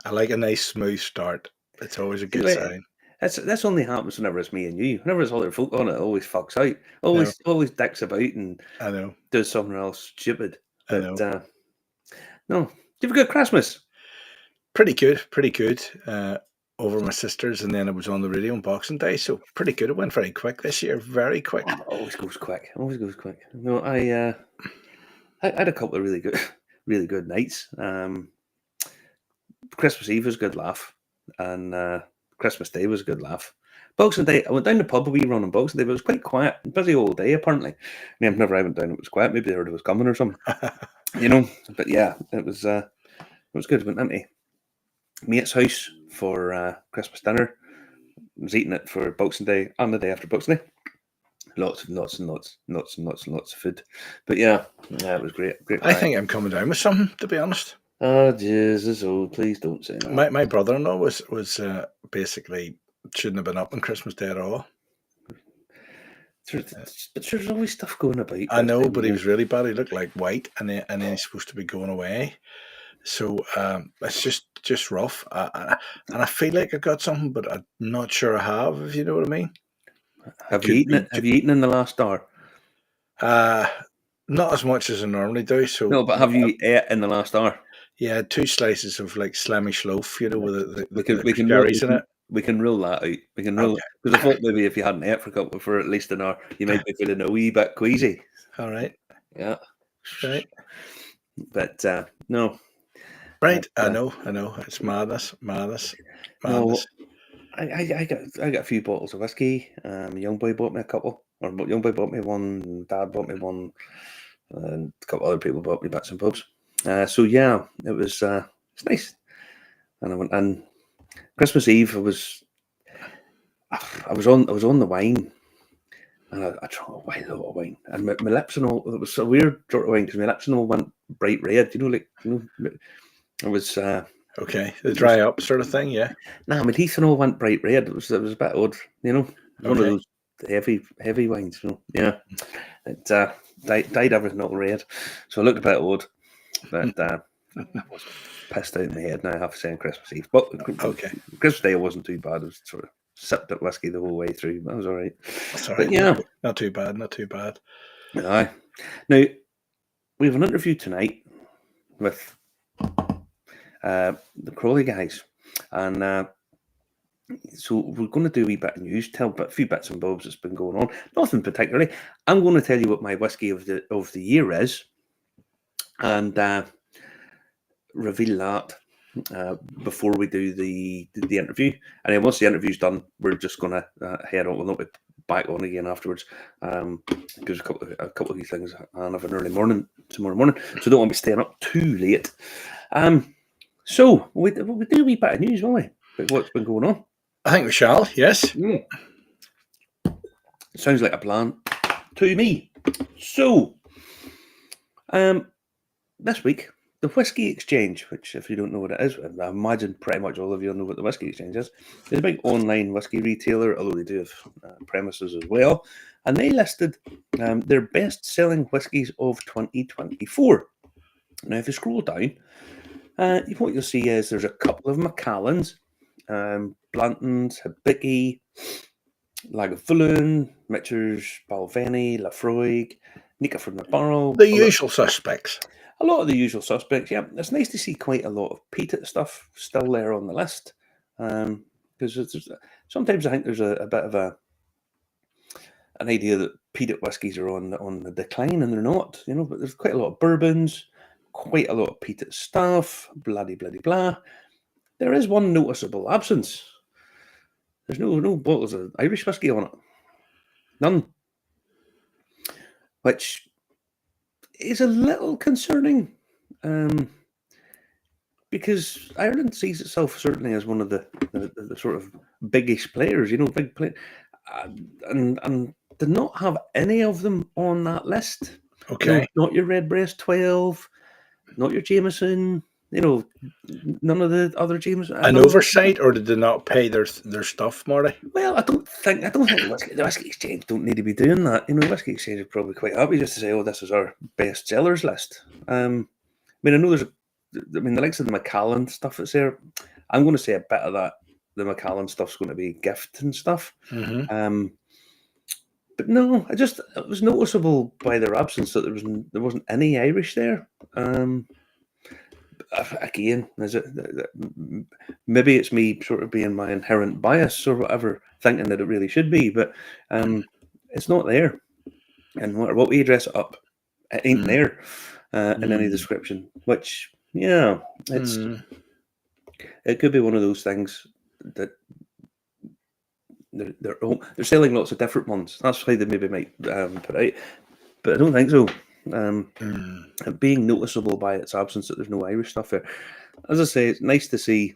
I like a nice smooth start. It's always a See, good sign. That's only happens whenever it's me and you. Whenever there's other folk on it, always fucks out. No, Always dicks about and I know, does something else stupid. I But know. no, you have a good Christmas. Pretty good, pretty good. Over my sister's, and then it was on the radio on Boxing Day, so pretty good. It went very quick this year, very quick. Oh, always goes quick. Always goes quick. No, I had a couple of really good nights. Christmas Eve was a good laugh, and Christmas Day was a good laugh. Boxing Day, I went down the pub a wee run on Boxing Day, but it was quite quiet. Busy all day, apparently. I mean, whenever I went down, it was quiet. Maybe they heard it was coming or something, you know. But yeah, it was good. Went into mate's house for Christmas dinner. Was eating it for Boxing Day and the day after Boxing Day. Lots of food. But yeah, it was great. Great. I think I'm coming down with something, to be honest. Oh Jesus! Oh, please don't say that. My brother-in-law was basically shouldn't have been up on Christmas Day at all. But there's always stuff going about. I know, but he was really bad. He looked like white, and then he's supposed to be going away. So it's just rough. And I feel like I got something, but I'm not sure I have. If you know what I mean. Have you eaten it? Have you eaten in the last hour? Not as much as I normally do. So no, but have you ate in the last hour? Yeah, 2 slices of like Slamish loaf, you know, with the berries in it. We can rule that out. We can rule because I thought maybe if you hadn't ate for at least an hour, you might be feeling a wee bit queasy. All right. Yeah. Right. But no. Right. I know. It's madness. No, I got a few bottles of whiskey. Young boy bought me a couple, or young boy bought me one. Dad bought me one, and a couple other people bought me bits and bobs. So yeah, it was it's nice. And I went and Christmas Eve. I was on the wine, and I drank a lot of wine, and my lips and all. It was a weird sort of wine because my lips and all went bright red. It was. Okay, the dry up sort of thing, yeah. Nah, my teeth and all went bright red. It was a bit odd, you know. One of those heavy wines, you know. Yeah, it dyed everything all red, so it looked a bit odd. But I was pissed out in my head now. I have to say on Christmas Eve, but okay, Christmas Day wasn't too bad. I was sort of sipped at whiskey the whole way through. That was all right. That's all right. But yeah, not too bad. Aye. Now we have an interview tonight with the Crolly guys, and so we're going to do a wee bit of news, tell a few bits and bobs that's been going on. Nothing particularly. I'm going to tell you what my whiskey of the year is, and reveal that before we do the interview. And then once the interview's done, we're just going to head on. We'll not be back on again afterwards because a couple of these things and have an early morning tomorrow morning, so don't want to be staying up too late. So we'll do a wee bit of news, won't we? About what's been going on. I think we shall, yes. Sounds like a plan to me. So, this week, the Whisky Exchange, which if you don't know what it is, I imagine pretty much all of you know what the Whisky Exchange is. It's a big online whisky retailer, although they do have premises as well. And they listed their best-selling whiskies of 2024. Now, if you scroll down, what you'll see is there's a couple of Macallans, Blantons, Hibiki, Lagavulin, Mitchers, Balvenie, Lafroig, Nika from the Barrel. The usual suspects. A lot of the usual suspects, yeah. It's nice to see quite a lot of peated stuff still there on the list. Because sometimes I think there's a bit of an idea that peated whiskies are on the decline, and they're not, you know, but there's quite a lot of bourbons, quite a lot of peated stuff, blah. There is one noticeable absence. There's no bottles of Irish whiskey on it. None. Which is a little concerning. Because Ireland sees itself certainly as one of the sort of biggish players, you know, big play, and to not have any of them on that list. Okay. You know, not your Redbreast 12, not your Jameson, you know, none of the other Jameson. An oversight, or did they not pay their stuff, Marty? Well, I don't think the Whisky Exchange don't need to be doing that. You know, the Whisky Exchange are probably quite happy just to say, "Oh, this is our best sellers list." I mean, I know the likes of the Macallan stuff that's there. I'm going to say a bit of that. The Macallan stuff's going to be gift and stuff. Mm-hmm. But no, it was noticeable by their absence that there wasn't any Irish there. Again, maybe it's me sort of being my inherent bias or whatever, thinking that it really should be, but it's not there. And no matter what we dress it up, it ain't there in any description. Which, yeah, it could be one of those things that they're selling lots of different ones. That's why they maybe might put out, but I don't think so. Being noticeable by its absence that there's no Irish stuff there. As I say, it's nice to see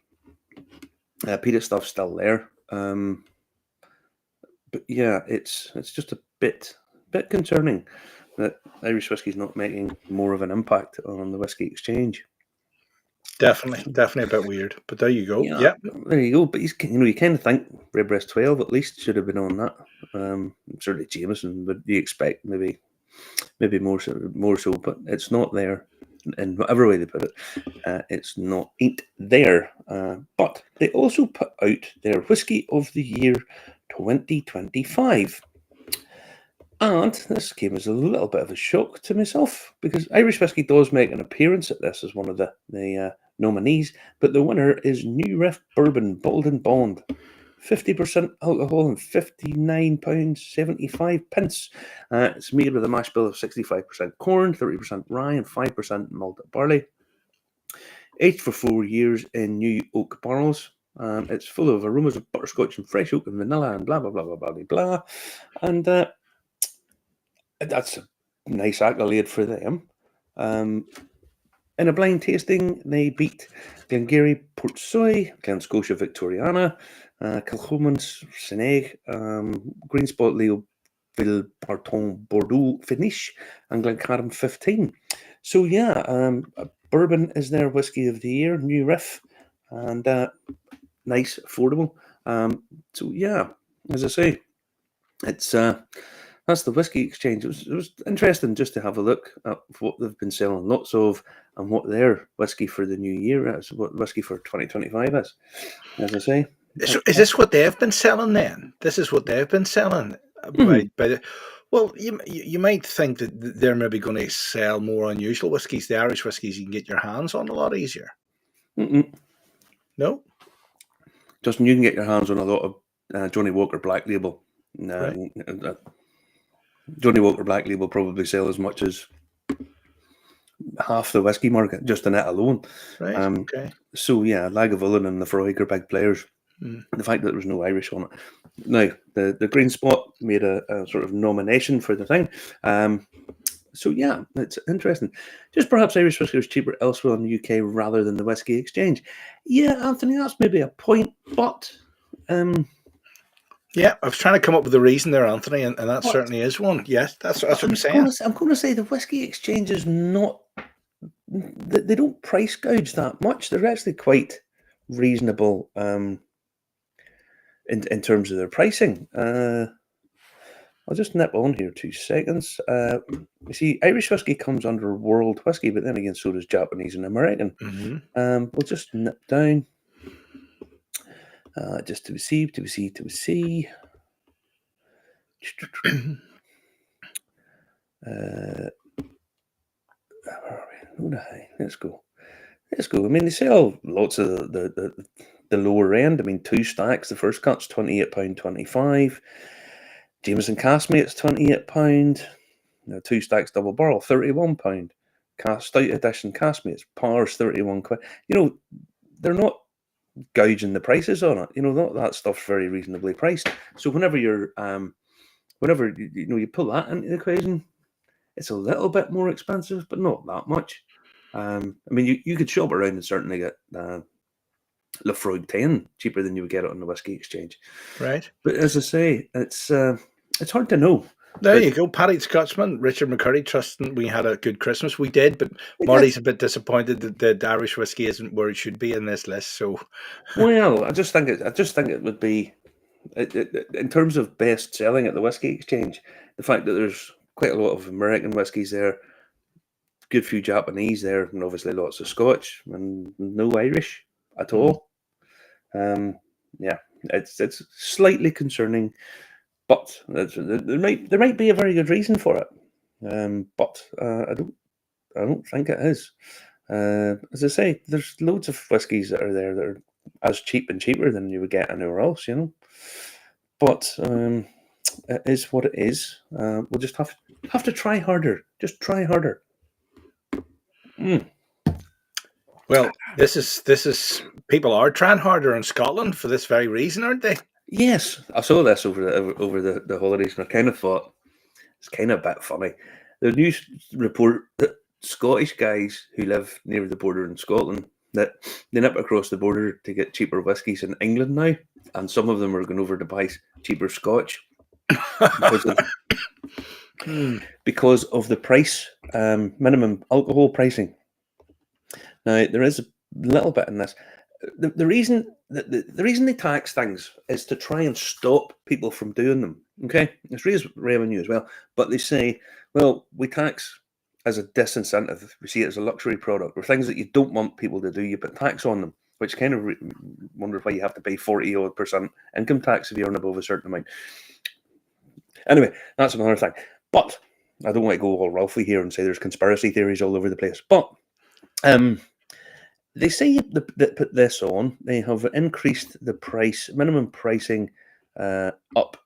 peat stuff still there. But yeah, it's just a bit concerning that Irish whiskey's not making more of an impact on the Whisky Exchange. Definitely a bit weird, but there you go. Yeah, there you go. But you kind of think Redbreast 12 at least should have been on that. Certainly Jameson, but you expect maybe more so, but it's not there in whatever way they put it. It's not ain't there. But they also put out their Whisky of the Year 2025. And this came as a little bit of a shock to myself, because Irish whiskey does make an appearance at this as one of the nominees, but the winner is New Riff Bourbon Bald and Bond. 50% alcohol and £59.75. It's made with a mash bill of 65% corn, 30% rye, and 5% malted barley. Aged for 4 years in new oak barrels. It's full of aromas of butterscotch and fresh oak and vanilla and blah, blah, blah, blah, blah, blah, blah. And that's a nice accolade for them. In a blind tasting, they beat Glengarry Portsoy, Glen Scotia Victoriana, Kilchoman Seneg, Green Spot Leo Barton Bordeaux Finish, and Glencairn 15. So yeah, bourbon is their Whisky of the Year, New Riff, and nice, affordable. So yeah, as I say, it's that's the Whisky Exchange. It was interesting just to have a look at what they've been selling lots of and what their whisky for the new year is, what whisky for 2025 is, as I say. So is this what they've been selling then? This is what they've been selling? Well, you might think that they're maybe going to sell more unusual whiskies, the Irish whiskies you can get your hands on a lot easier. No? Justin, you can get your hands on a lot of Johnny Walker Black Label. Right. Johnny Walker Black Label probably sell as much as half the whiskey market just in it alone. Right. Okay. So yeah, Lagavulin and the Freud are big players. The fact that there was no Irish on it. Now the Green Spot made a sort of nomination for the thing. So yeah, it's interesting. Just perhaps Irish whiskey is cheaper elsewhere in the UK rather than the Whisky Exchange. Yeah, Anthony, that's maybe a point, but yeah, I was trying to come up with a reason there, Anthony, and that certainly is one. Yes, that's what I'm saying. I'm going to say the Whisky Exchange is not. They don't price gouge that much. They're actually quite reasonable in terms of their pricing. I'll just nip on here 2 seconds. You see, Irish whiskey comes under world whiskey, but then again, so does Japanese and American. We'll just nip down. Just to see. Let's go. I mean, they sell lots of the lower end. I mean, 2 stacks. The first cut's £28.25. Jameson Caskmate's £28. 2 stacks double barrel, £31. Stout edition Caskmate's Pars, £31. They're not gouging the prices on it. That stuff's very reasonably priced. So whenever you pull that into the equation, it's a little bit more expensive, but not that much. I mean, you could shop around and certainly get Lafroig 10 cheaper than you would get it on the Whisky Exchange. Right. But as I say, it's hard to know. There you go, Paddy Scotsman, Richard McCurry, trusting we had a good Christmas. We did, but Marty's a bit disappointed that the Irish whiskey isn't where it should be in this list. So, well, I just think it would be, in terms of best selling at the Whisky Exchange, the fact that there's quite a lot of American whiskies there, good few Japanese there, and obviously lots of Scotch, and no Irish at all. Yeah, it's slightly concerning, but there might be a very good reason for it. But I don't think it is. As I say, there's loads of whiskies that are there that are as cheap and cheaper than you would get anywhere else, you know. But it is what it is. We'll just have to try harder. Just try harder. Well, this is people are trying harder in Scotland for this very reason, aren't they? Yes, I saw this over the holidays, and I kind of thought it's kind of a bit funny. The news report that Scottish guys who live near the border in Scotland, that they nip across the border to get cheaper whiskies in England now, and some of them are going over to buy cheaper Scotch because of the price, minimum alcohol pricing. Now there is a little bit in this. The reason they tax things is to try and stop people from doing them. Okay, it's raised revenue as well, but they say, well, we tax as a disincentive. We see it as a luxury product, or things that you don't want people to do. You put tax on them, which kind of wonders why you have to pay 40% income tax if you earn above a certain amount. Anyway, that's another thing. But I don't want to go all Ralphie here and say there's conspiracy theories all over the place. But they say that put this on. They have increased the price, minimum pricing up.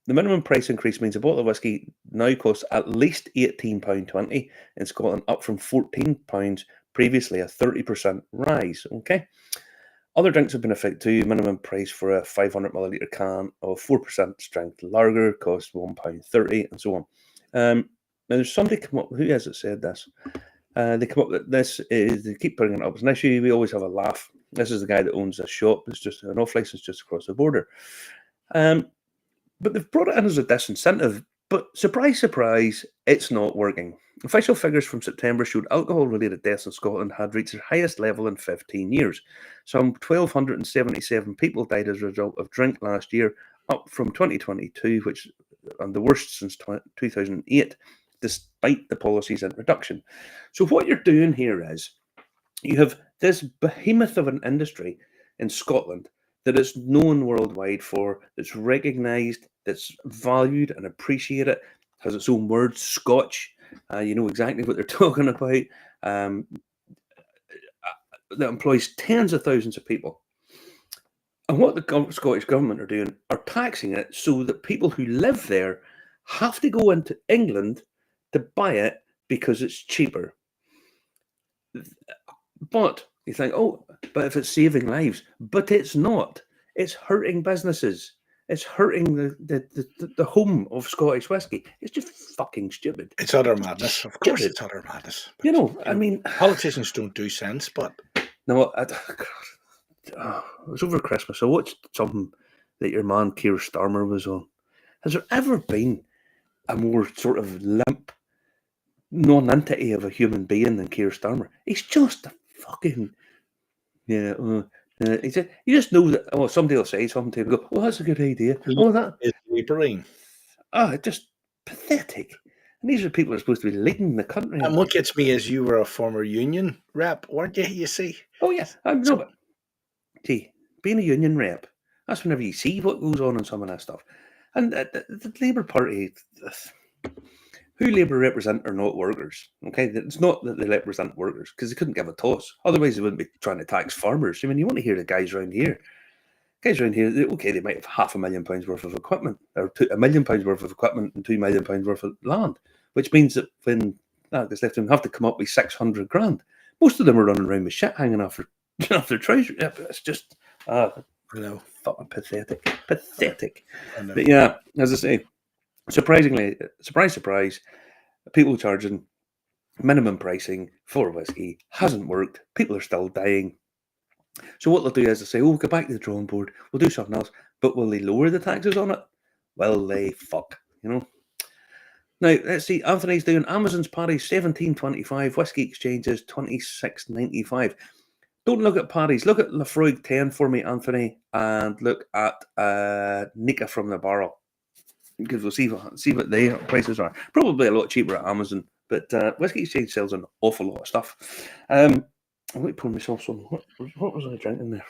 The minimum price increase means a bottle of whiskey now costs at least £18.20 in Scotland, up from £14 previously, a 30% rise. Okay. Other drinks have been affected too. Minimum price for a 500 milliliter can of 4% strength lager costs £1.30, and so on. Now, there's somebody come up. Who has it said this? They come up with this. They keep bringing it up as an issue. We always have a laugh. This is the guy that owns a shop. It's just an off license just across the border. But they've brought it in as a disincentive. But surprise, surprise, it's not working. Official figures from September showed alcohol-related deaths in Scotland had reached their highest level in 15 years. Some 1,277 people died as a result of drink last year, up from 2022, which and the worst since 2008, despite the policy's introduction. So what you're doing here is you have this behemoth of an industry in Scotland that is known worldwide for, that's recognised, that's valued and appreciated, has its own words, Scotch. You know exactly what they're talking about. That employs tens of thousands of people. And what the Scottish government are doing are taxing it so that people who live there have to go into England to buy it because it's cheaper. But you think, oh, but if it's saving lives, but it's not. It's hurting businesses. It's hurting the home of Scottish whiskey. It's just fucking stupid. It's utter madness. Of course, it's utter madness. But, you know, I mean, politicians don't do sense, but no, it was over Christmas. I watched something that your man Keir Starmer was on. Has there ever been a more sort of limp non-entity of a human being than Keir Starmer? He's just a fucking you just know that. Oh, somebody will say something to him. Go, oh, that's a good idea. Oh, that is laboring. Just pathetic. And these are people who are supposed to be leading the country. And what gets me is you were a former union rep, weren't you? You see. Oh yes, no, but gee, being a union rep, that's whenever you see what goes on in some of that stuff. And the Labour Party, who Labour represent are not workers. Okay, it's not that they represent workers because they couldn't give a toss. Otherwise, they wouldn't be trying to tax farmers. I mean, you want to hear the guys around here. Okay, they might have £500,000 worth of equipment, or £1 million worth of equipment, and £2 million worth of land, which means that when that gets left, them have to come up with 600 grand. Most of them are running around with shit hanging off their trousers. Yeah, it's just, fucking pathetic. But yeah, as I say, surprisingly, surprise, people charging minimum pricing for whiskey hasn't worked. People are still dying. So what they'll do is they'll say, oh, go back to the drawing board, we'll do something else. But will they lower the taxes on it? Well, they fuck, you know. Now, let's see, Anthony's doing Amazon's Paris $17.25, Whisky Exchanges $26.95. Don't look at Paris, look at Lafroig 10 for me, Anthony, and look at Nika from the Barrel. Because we'll see what their prices are. Probably a lot cheaper at Amazon, but Whisky Exchange sells an awful lot of stuff. I want to pour myself some. What was I drinking there?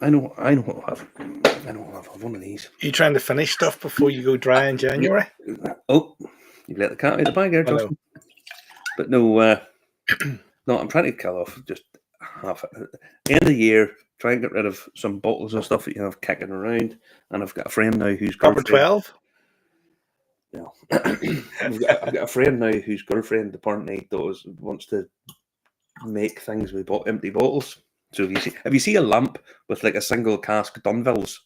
I know what I'll have. I know what I'll have one of these. Are you trying to finish stuff before you go dry in January? Oh, you've let the cat out of the bag here, Justin. But no, no, I'm trying to kill off just half. End of the year, try and get rid of some bottles and stuff that you have kicking around. And I've got a friend now whose Number girlfriend. 12? No, I've got a friend now whose girlfriend apparently wants to make things with empty bottles. So if you see a lamp with like a single cask Dunvilles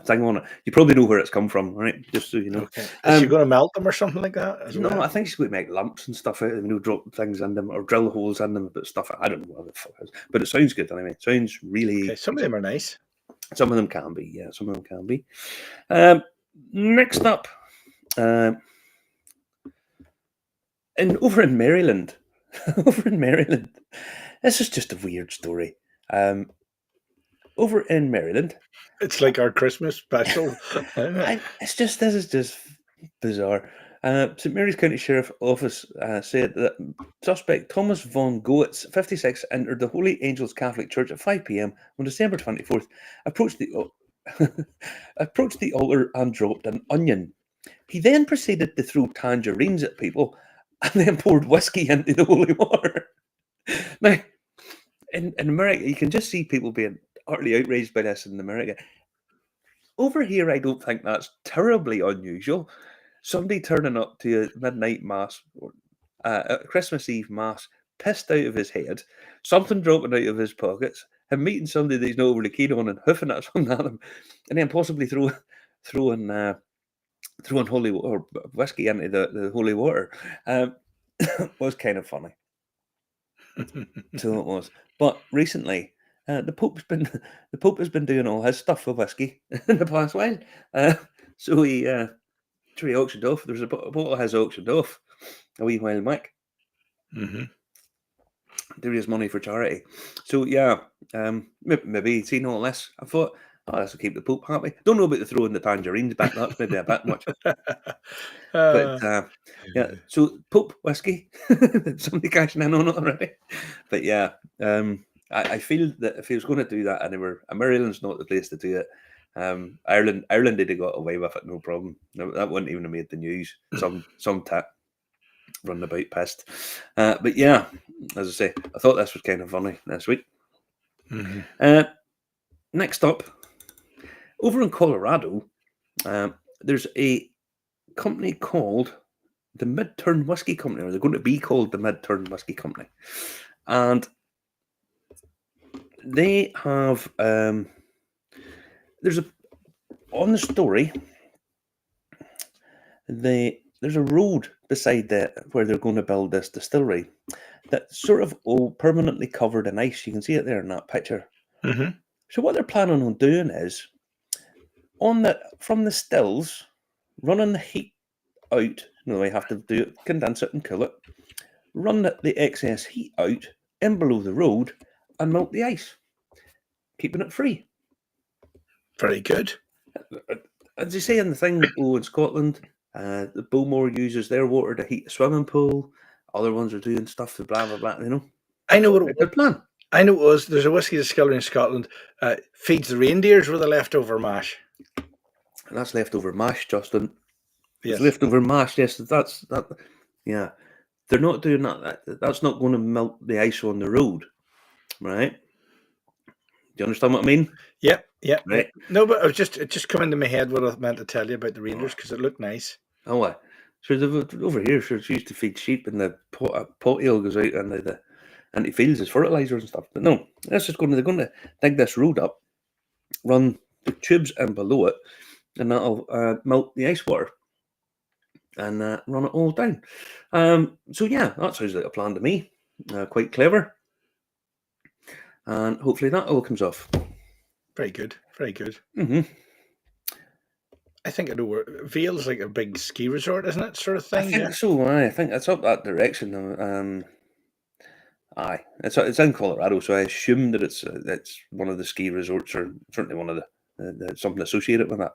thing on it, you probably know where it's come from, right? Just so you know. Okay. Is she going to melt them or something like that? No, I think she's going to make lamps and stuff out of them, drop things in them or drill holes in them, but stuff. I don't know what the fuck it is. But it sounds good anyway. It sounds really. Okay, some of them are nice. Some of them can be, yeah. Some of them can be. Next up, over in Maryland, this is just a weird story. Over in Maryland, it's like our Christmas special. This is just bizarre. St Mary's County Sheriff Office said that suspect Thomas Von Goetz, 56, entered the Holy Angels Catholic Church at 5 p.m. on December 24th, approached the altar and dropped an onion. He then proceeded to throw tangerines at people and then poured whiskey into the holy water. Now, in America, you can just see people being utterly outraged by this in America. Over here, I don't think that's terribly unusual. Somebody turning up to a midnight mass, or a Christmas Eve mass, pissed out of his head, something dropping out of his pockets, him meeting somebody that he's not overly keen on and hoofing at something at him, and then possibly throwing holy or whiskey into the holy water was kind of funny. So it was. But recently, the Pope has been doing all his stuff with whiskey in the past while. So he auctioned off. There was a bottle of his auctioned off a wee while back. Mm-hmm. To raise money for charity. So yeah, maybe seeing all this, I thought, oh, this will keep the Pope happy. Don't know about the throwing the tangerines back. That's maybe a bit much. But yeah, so Pope whiskey, somebody cashing in on it already. But yeah, I feel that if he was going to do that anywhere, Maryland's not the place to do it. Ireland did have got away with it, no problem. No, that wouldn't even have made the news. Some tat running about pissed. But yeah, as I say, I thought this was kind of funny this week. Mm-hmm. Next up, over in Colorado, there's a company called the Midturn Whisky Company, or they're going to be called the Midturn Whisky Company. And they have, on the story, there's a road beside where they're going to build this distillery that's sort of all permanently covered in ice. You can see it there in that picture. Mm-hmm. So what they're planning on doing is, from the stills, running the heat out. They have to condense it and cool it. Run the excess heat out in below the road and melt the ice, keeping it free. Very good. As you say in the thing, in Scotland, the Bowmore uses their water to heat a swimming pool. Other ones are doing stuff to blah blah blah. I know what it was. Good plan. I know it was. There's a whiskey distillery in Scotland. Feeds the reindeers with the leftover mash. And that's leftover mash, Justin. Yes. It's leftover mash. Yes, that's that. Yeah, they're not doing that. That's not going to melt the ice on the road, right? Do you understand what I mean? Yep. Right. No, but it just come into my head what I meant to tell you about the reindeers because it looked nice. Oh, what? So over here, it's used to feed sheep, and the pot ale goes out into fields as fertilizer and stuff. But no, they're going to dig this road up, run the tubes in below it, and that'll melt the ice water and run it all down. So yeah, that sounds like a plan to me. Quite clever, and hopefully that all comes off. Very good. Very good. Mm-hmm. I think I know where Vail's like a big ski resort, isn't it? Sort of thing. I think so. I think it's up that direction. Aye, it's in Colorado, so I assume that it's one of the ski resorts, or certainly one of the something associated with that.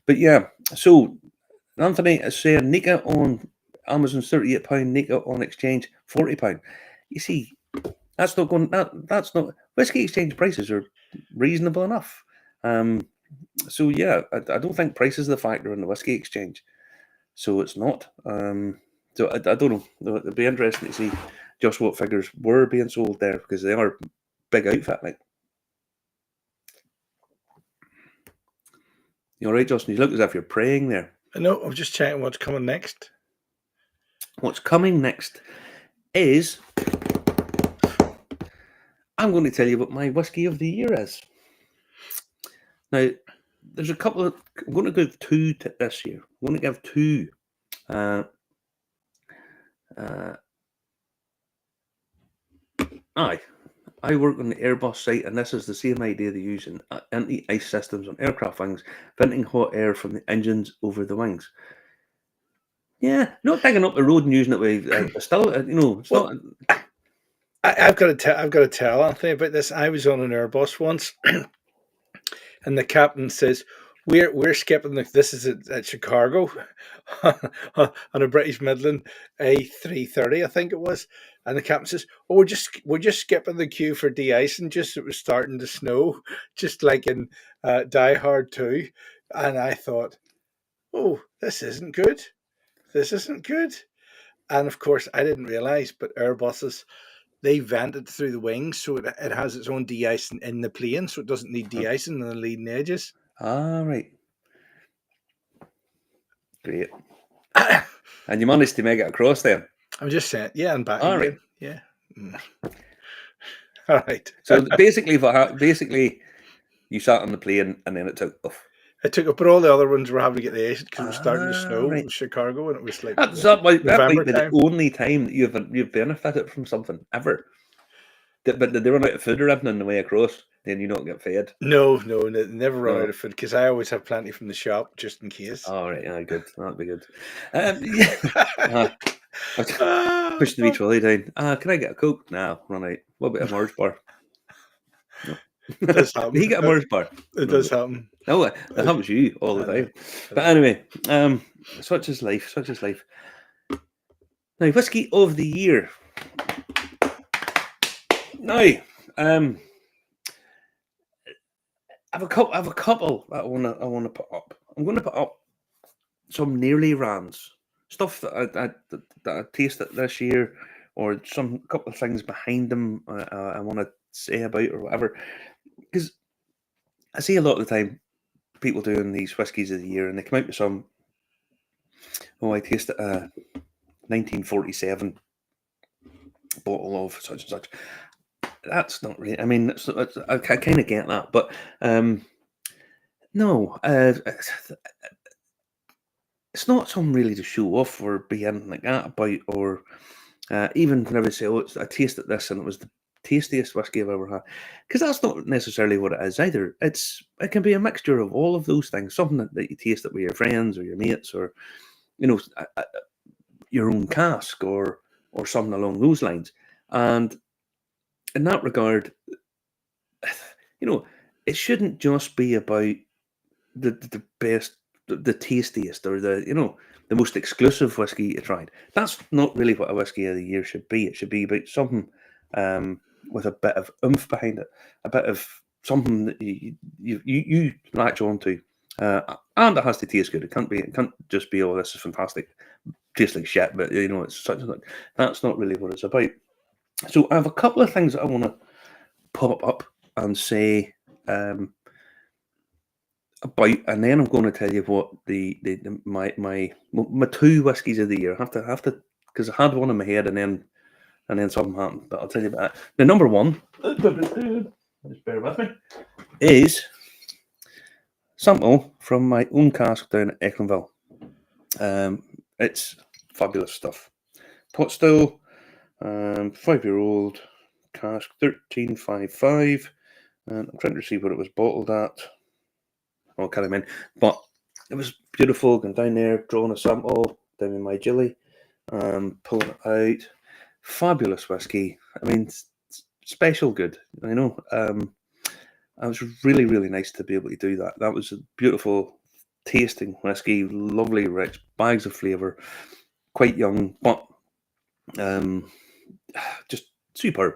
But yeah, so Anthony is saying Nika on Amazon's £38, Nika on exchange £40. you see, that's not going. That's not Whisky Exchange prices are reasonable enough. So yeah, I don't think price is the factor in the Whisky Exchange. So it's not. So I don't know. It'd be interesting to see just what figures were being sold there, because they are big outfit. Like, you all right, Justin? You look as if you're praying there. No, I'm just checking what's coming next. What's coming next is I'm going to tell you what my Whisky of the Year is. Now, there's a couple of. I'm going to give two this year. I'm going to give two. I work on the Airbus site, and this is the same idea they use in anti-ice systems on aircraft wings, venting hot air from the engines over the wings. Yeah, not taking up the road and using it with still, it's not. I've got to tell Anthony about this. I was on an Airbus once, and the captain says, "We're skipping this is at Chicago on a British Midland A330, I think it was." And the captain says, "Oh, we're just skipping the queue for de-icing. Just it was starting to snow, just like in Die Hard 2." And I thought, "Oh, this isn't good. This isn't good." And of course, I didn't realize, but Airbuses, they vent it through the wings, so it has its own de-icing in the plane, so it doesn't need de-icing on the leading edges. Ah, right. Great. And you managed to make it across there. I'm just saying, yeah, and back All again. right. Yeah. All right. So basically, you sat on the plane and then it took off. It took up, but all the other ones were having to get the exit because it was starting to snow. Right. It was Chicago, and it was like that might be November the time. only time that you've benefited from something ever. But did they run out of food or anything on the way across? Then you don't get fed. No, never run out of food because I always have plenty from the shop just in case. All right, good. That'd be good. Push the wee trolley down. Can I get a Coke? No, run out. What about a Mars bar? No. It does happen. He get a Mars bar. It does happen. No, that happens to you all the time. But anyway, such is life. Such is life. Now, Whisky of the Year. Now, I have a couple that I wanna put up. I'm going to put up some nearly rans, stuff that I tasted this year, or some couple of things behind them I want to say about or whatever. Because I see a lot of the time people doing these whiskies of the year, and they come out with some. Oh, I tasted a 1947 bottle of such and such. That's not really. I mean, I kind of get that, but no, it's not something really to show off or be anything like that about, or even whenever they say, "Oh, I tasted this and it was the tastiest whiskey I've ever had," because that's not necessarily what it is either. It can be a mixture of all of those things. Something that you taste it with your friends or your mates, or your own cask, or something along those lines. And in that regard, it shouldn't just be about the best, the tastiest, or the most exclusive whiskey you tried. That's not really what a whiskey of the year should be. It should be about something with a bit of oomph behind it, a bit of something that you latch on to, and it has to taste good. It can't just be, "Oh, this is fantastic, tastes like shit," but it's such a, that's not really what it's about. So I have a couple of things that I want to pop up and say about, and then I'm going to tell you what my two whiskies of the year. I have to because I had one in my head and then something happened. But I'll tell you about it. The number one, just bear with me, is sample from my own cask down at Ecklenville. It's fabulous stuff. Pot still, 5-year-old cask, 1355. And I'm trying to see what it was bottled at. Oh, can't remember. But it was beautiful. Going down there, drawing a sample down in my Gilly, pulling it out. Fabulous whiskey. I mean, special good. It was really, really nice to be able to do that. That was a beautiful tasting whiskey, lovely, rich, bags of flavour, quite young, but just superb,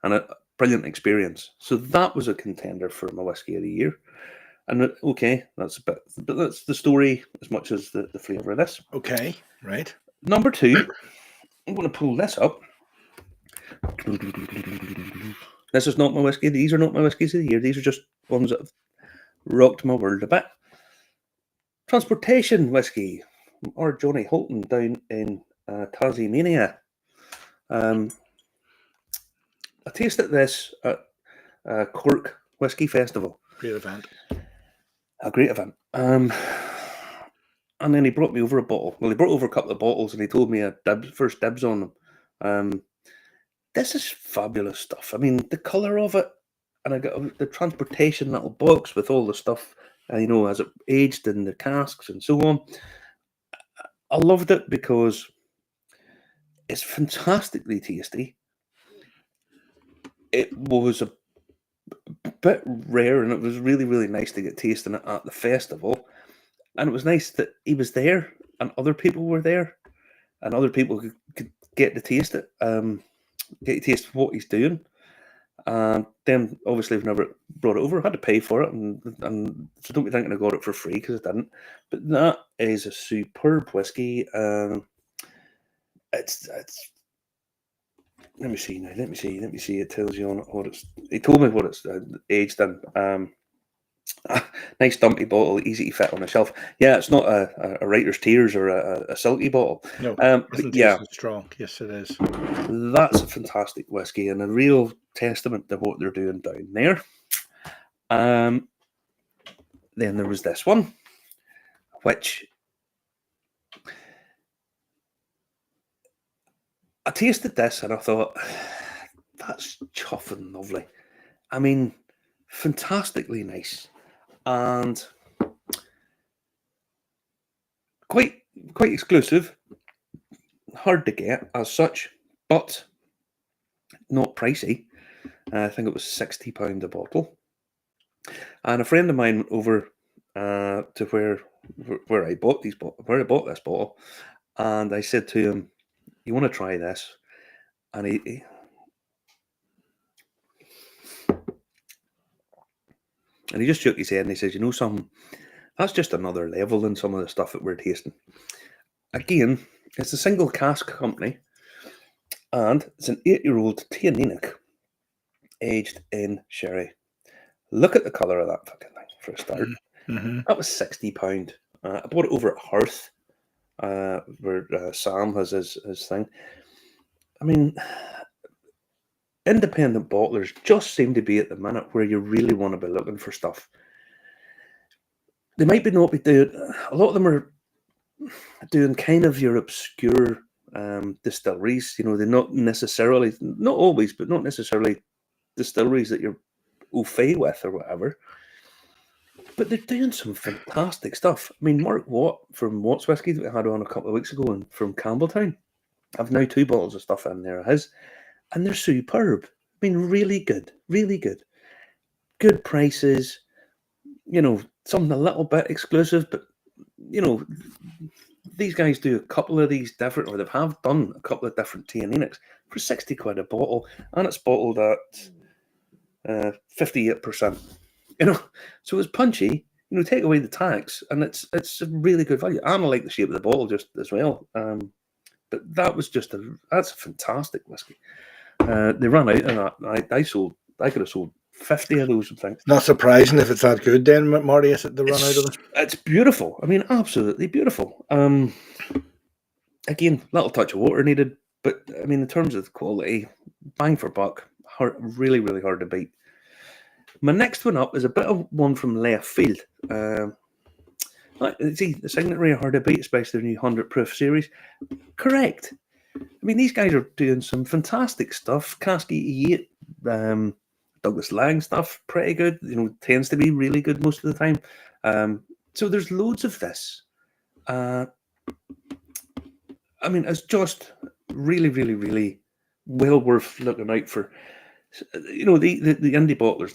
and a brilliant experience. So that was a contender for my whiskey of the year. And okay, that's a bit, but that's the story as much as the flavour of this. Okay, right. Number 2, I'm going to pull this up. This is not my whiskey. These are not my whiskies of the year. These are just ones that have rocked my world a bit. Transportation whiskey, or Johnny Holton down in Tasmania. I tasted this at Cork Whisky Festival. Great event. A great event. And then he brought me over a bottle. Well, he brought over a couple of bottles and he told me first dibs on them. This is fabulous stuff. I mean, the colour of it, and I got the transportation little box with all the stuff, as it aged in the casks and so on. I loved it because it's fantastically tasty. It was a bit rare, and it was really, really nice to get tasting it at the festival. And it was nice that he was there, and other people were there, and other people could get to taste it, get to taste what he's doing. And then, obviously, I've never brought it over. I had to pay for it, and so don't be thinking I got it for free, because I didn't. But that is a superb whiskey. It's let me see now. Let me see. It tells you on it what it's. He told me what it's aged in. Nice dumpy bottle, easy to fit on a shelf. Yeah, it's not a Writer's Tears or a silky bottle. No, but yeah, strong. Yes, it is. That's a fantastic whiskey and a real testament to what they're doing down there. Then there was this one, which I tasted this and I thought, that's chuffing lovely. I mean, fantastically nice and quite exclusive, hard to get as such, but not pricey. I think it was £60 a bottle. And a friend of mine went over to where I bought this bottle, and I said to him, "You want to try this?" And he just shook his head and he says, "You know something? That's just another level than some of the stuff that we're tasting." Again, it's a single cask company, and it's an 8-year-old Teaninic aged in sherry. Look at the colour of that fucking thing for a start. Mm-hmm. That was £60. I bought it over at Hearth, where Sam has his thing. I mean, independent bottlers just seem to be at the minute where you really want to be looking for stuff. They might not be doing. A lot of them are doing kind of your obscure distilleries. They're not necessarily, not always, but not necessarily distilleries that you're au fait with or whatever. But they're doing some fantastic stuff. I mean, Mark Watt from Watt's Whiskey that we had on a couple of weeks ago and from Campbelltown, I've now 2 bottles of stuff in there of his, and they're superb. I mean, really good, really good. Good prices, something a little bit exclusive, but, these guys do a couple of these different, or they have done a couple of different Teaninics for £60 a bottle, and it's bottled at 58%. So it's punchy. Take away the tax, and it's a really good value. And I like the shape of the bottle just as well. But that's a fantastic whiskey. They ran out, and I could have sold 50 of those things. Not surprising if it's that good, then, Marty. Is it the run out of them? It's beautiful. I mean, absolutely beautiful. Again, little touch of water needed, but I mean, in terms of the quality, bang for buck, really, really hard to beat. My next one up is a bit of one from left field. See, the signatory are hard to beat, especially the new 100 proof series. Correct. I mean, these guys are doing some fantastic stuff. Cask 88, Douglas Lang stuff, pretty good. Tends to be really good most of the time. So there's loads of this. I mean, it's just really, really, really well worth looking out for. The indie bottlers,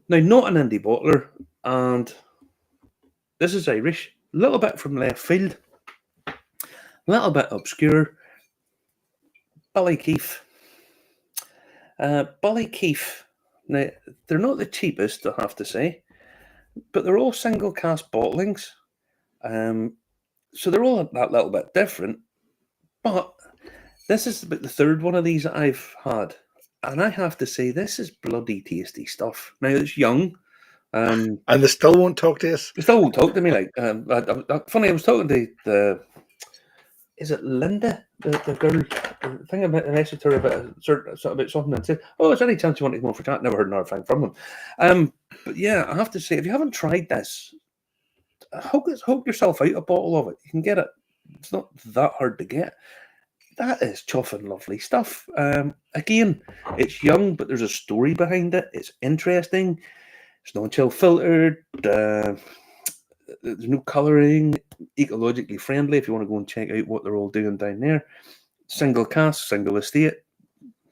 Now, not an indie bottler, and this is Irish, a little bit from left field, a little bit obscure. Ballykeefe, Ballykeefe. Now, they're not the cheapest, I have to say, but they're all single cask bottlings. So they're all that little bit different. But this is about the third one of these that I've had. And I have to say, this is bloody tasty stuff. Now, it's young. And they still won't talk to us. They still won't talk to me. Like, funny, I was talking to the... Is it Linda, the girl? I think I messaged her about something and said, "Oh, is there any chance you want to come on for chat?" Never heard another thing from them. But yeah, I have to say, if you haven't tried this, hook yourself out a bottle of it. You can get it. It's not that hard to get. That is chuffing lovely stuff. Again, it's young, but there's a story behind it. It's interesting. It's not chill filtered. There's no colouring, ecologically friendly if you want to go and check out what they're all doing down there. Single cask, single estate,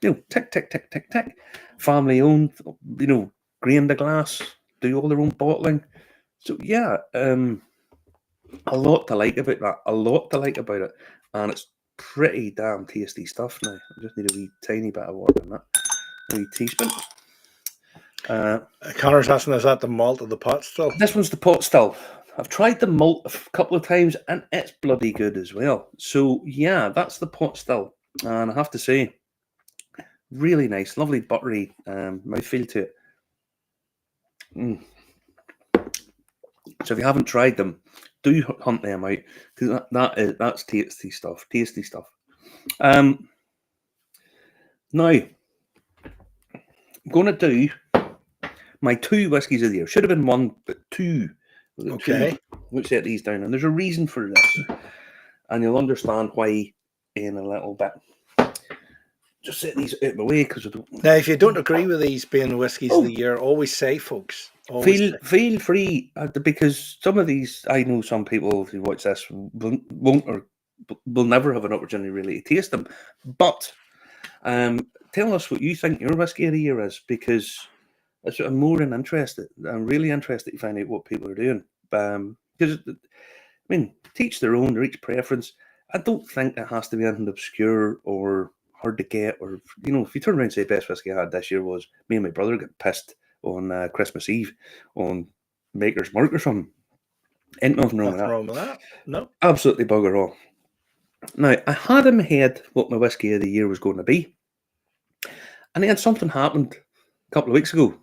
tick, tick, tick, tick, tick. Family owned, grain to glass, do all their own bottling. So yeah, a lot to like about that, a lot to like about it. And it's pretty damn tasty stuff now. I just need a wee tiny bit of water on that. A wee teaspoon. Connor's asking, is that the malt or the pot still? This one's the pot still. I've tried the malt a couple of times and it's bloody good as well. So yeah, that's the pot still. And I have to say, really nice, lovely buttery mouthfeel to it. So if you haven't tried them, do hunt them out because that's tasty stuff. Tasty stuff. Now I'm going to do my 2 whiskies of the year. Should have been 1, but 2. Okay. Let's set these down, and there's a reason for this, and you'll understand why in a little bit. Just set these out of my way because now, if you don't agree with these being whiskies of the year, always say, folks. Feel free because some of these, I know some people who watch this won't or will never have an opportunity really to taste them. But tell us what you think your whiskey of the year is, because I'm more than interested. I'm really interested to find out what people are doing. Because, teach their own, their each preference. I don't think it has to be anything obscure or hard to get. Or, if you turn around and say best whiskey I had this year was me and my brother got pissed on Christmas Eve on Maker's Mark or something. Ain't nothing wrong with that. No. Absolutely bugger all. Now, I had in my head what my whiskey of the year was going to be. And then something happened a couple of weeks ago.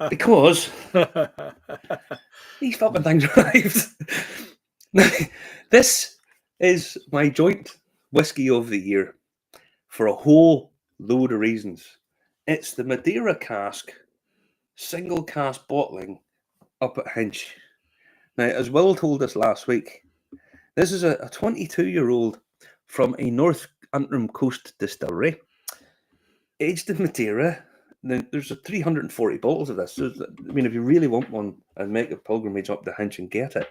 Because these fucking things arrived. Now, this is my joint whiskey of the year for a whole load of reasons. It's the Madeira cask, single cask bottling up at Hinch. Now, as Will told us last week, this is a 22-year-old from a North Antrim Coast distillery, aged in Madeira. Now, there's 340 bottles of this. So, if you really want one and make a pilgrimage up to Hinch and get it,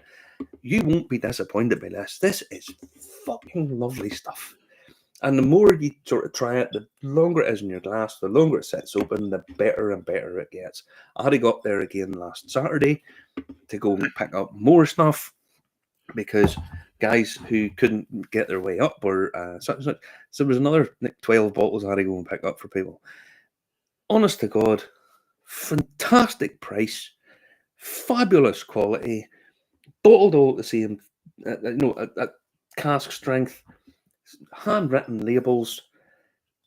you won't be disappointed by this. This is fucking lovely stuff. And the more you sort of try it, the longer it is in your glass, the longer it sits open, the better and better it gets. I had to go up there again last Saturday to go and pick up more stuff because guys who couldn't get their way up were... so there was another 12 bottles I had to go and pick up for people. Honest to God, fantastic price, fabulous quality, bottled all at the same, at cask strength, handwritten labels.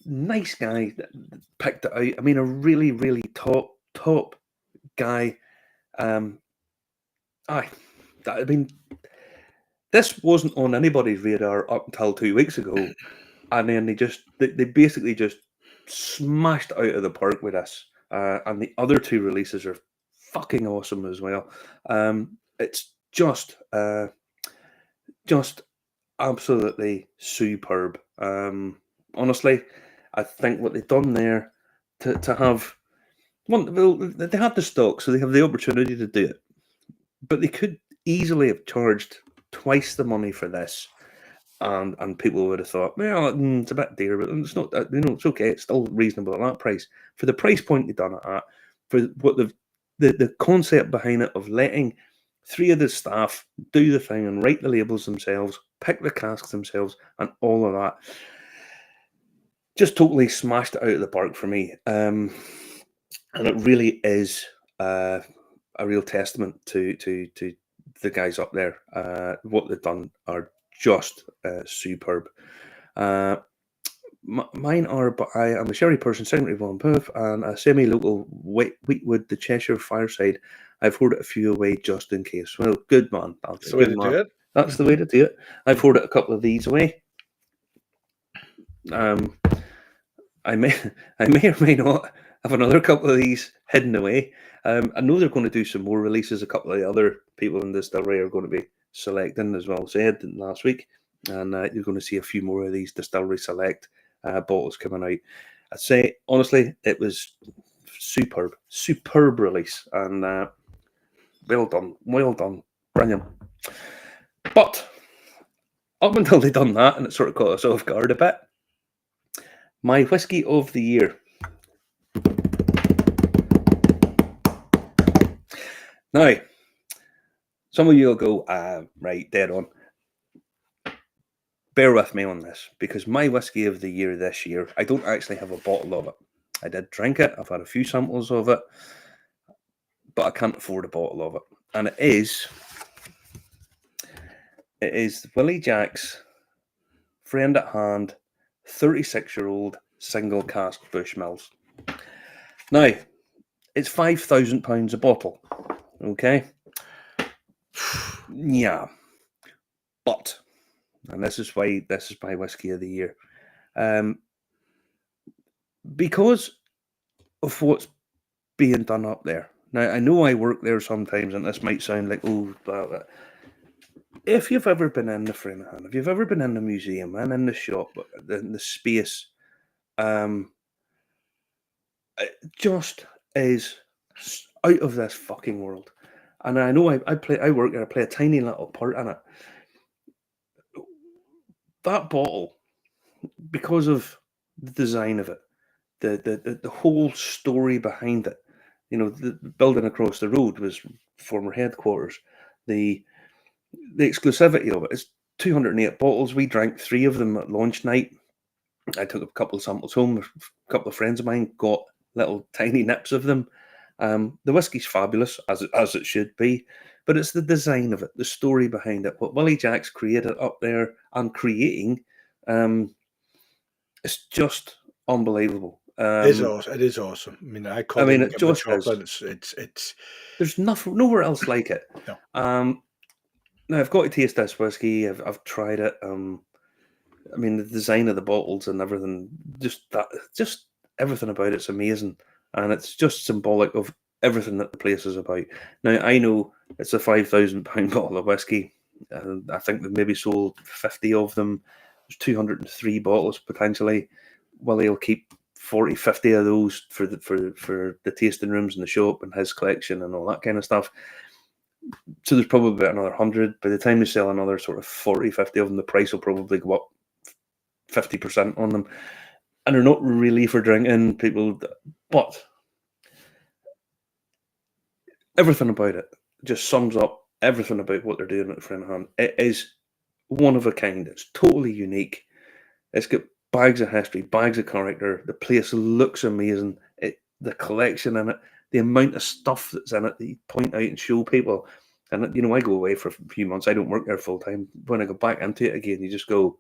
Nice guy that picked it out. A really, really top guy. This wasn't on anybody's radar up until 2 weeks ago, and then they basically just smashed out of the park with us. And the other 2 releases are fucking awesome as well. It's just absolutely superb. Honestly, I think what they've done there to have they have the stock, so they have the opportunity to do it, but they could easily have charged twice the money for this. And people would have thought, well, it's a bit dear, but it's not. It's okay. It's still reasonable at that price for the price point they've done it at. For what the concept behind it of letting 3 of the staff do the thing and write the labels themselves, pick the casks themselves, and all of that. just totally smashed it out of the park for me. And it really is a real testament to the guys up there. What they've done are just superb. Mine are, but I am a sherry person, 71 proof, and a semi-local Wheatwood, the Cheshire Fireside. I've poured it a few away just in case. Well, good man. That's the way to do it. That's the way to do it. I've poured it a couple of these away. I may or may not have another couple of these hidden away. I know they're going to do some more releases. A couple of the other people in the distillery are going to be selecting as well. So I had last week, and you're going to see a few more of these distillery select bottles coming out. I'd say honestly, it was superb release, and well done, brilliant. But up until they done that, and it sort of caught us off guard a bit. My whiskey of the year. Now, some of you will go, right, dead on. Bear with me on this, because my whiskey of the year this year, I don't actually have a bottle of it. I did drink it. I've had a few samples of it, but I can't afford a bottle of it. And it is Willie Jack's friend at hand, 36-year-old single cask Bushmills. Now, it's £5,000 a bottle. Okay? Yeah. But, and this is my whiskey of the year, because of what's being done up there. Now, I know I work there sometimes, and this might sound like, oh, blah, blah. If you've ever been in the Franahan, if you've ever been in the museum and in the shop, in the space, it just is out of this fucking world. And I know I work there, I play a tiny little part in it. That bottle, because of the design of it, the whole story behind it, you know, the building across the road was former headquarters. The exclusivity of it is 208 bottles. We drank 3 of them at launch night. I took a couple of samples home. A couple of friends of mine got little tiny nips of them. The whiskey's fabulous, as it should be, but it's the design of it, the story behind it, what Willie Jack's created up there and creating. It's just unbelievable. It is awesome. I mean, it just chocolate. It's there's nowhere else like it. No. Now I've got to taste this whiskey. I've tried it. I mean, the design of the bottles and everything, just everything about it's amazing, and it's just symbolic of everything that the place is about. Now I know it's a £5,000 bottle of whiskey, and I think they maybe sold 50 of them. There's 203 bottles potentially. Willie will keep 40, 50 of those for the tasting rooms in the shop and his collection and all that kind of stuff. So there's probably about another 100. By the time they sell another sort of 40, 50 of them, the price will probably go up 50% on them. And they're not really for drinking people, but everything about it just sums up everything about what they're doing at Franahan. It is one of a kind. It's totally unique. It's got bags of history, bags of character. The place looks amazing. The collection in it, the amount of stuff that's in it that you point out and show people. And, you know, I go away for a few months. I don't work there full time. When I go back into it again, you just go,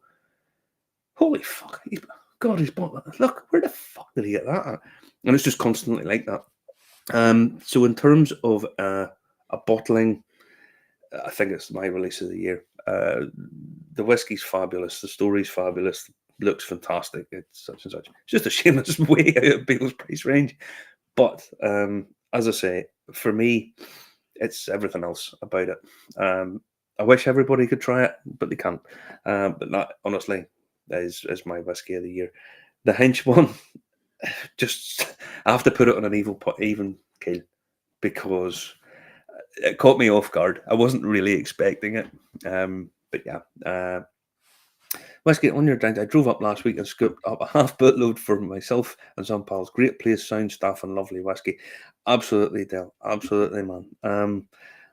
holy fuck, God, he's bought that. Look, where the fuck did he get that at? And it's just constantly like that. So in terms of a bottling, I think it's my release of the year. The whiskey's fabulous. The story's fabulous. Looks fantastic. It's such and such. It's just a shame it's way out of people's price range. But as I say, for me, it's everything else about it. I wish everybody could try it, but they can't. But that, honestly, is my whiskey of the year. The hench one, just I have to put it on an even keel because it caught me off guard. I wasn't really expecting it. But yeah. Whiskey on your drink. I drove up last week and scooped up a half boatload for myself and some pals. Great place, sound staff, and lovely whiskey. Absolutely, Del. Absolutely, man. And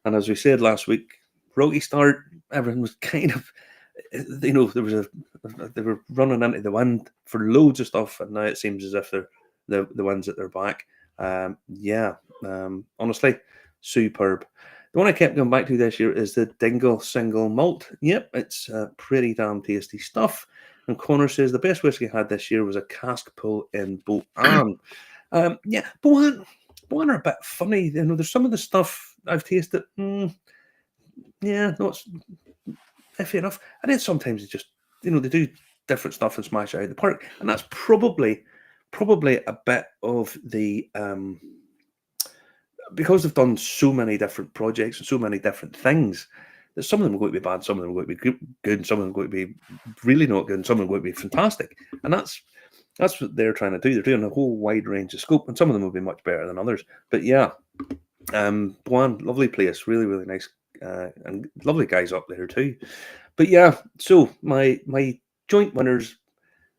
as we said last week, rocky start. Everything was kind of you know, they were running into the wind for loads of stuff, and now it seems as if they're the wind's at their back. Honestly, superb. The one I kept going back to this year is the Dingle Single Malt. Yep, it's pretty damn tasty stuff. And Connor says the best whiskey I had this year was a cask pull in Boan. Boan are a bit funny. You know, there's some of the stuff I've tasted. It's iffy enough. And then sometimes they just, you know, they do different stuff and smash it out of the park. And that's probably a bit of the because they've done so many different projects and so many different things, that some of them are going to be bad, some of them are going to be good, and some of them are going to be really not good, and some of them are going to be fantastic. And that's what they're trying to do. They're doing a whole wide range of scope, and some of them will be much better than others. But yeah, Boan, lovely place, really, really nice, and lovely guys up there too. But yeah, so my joint winners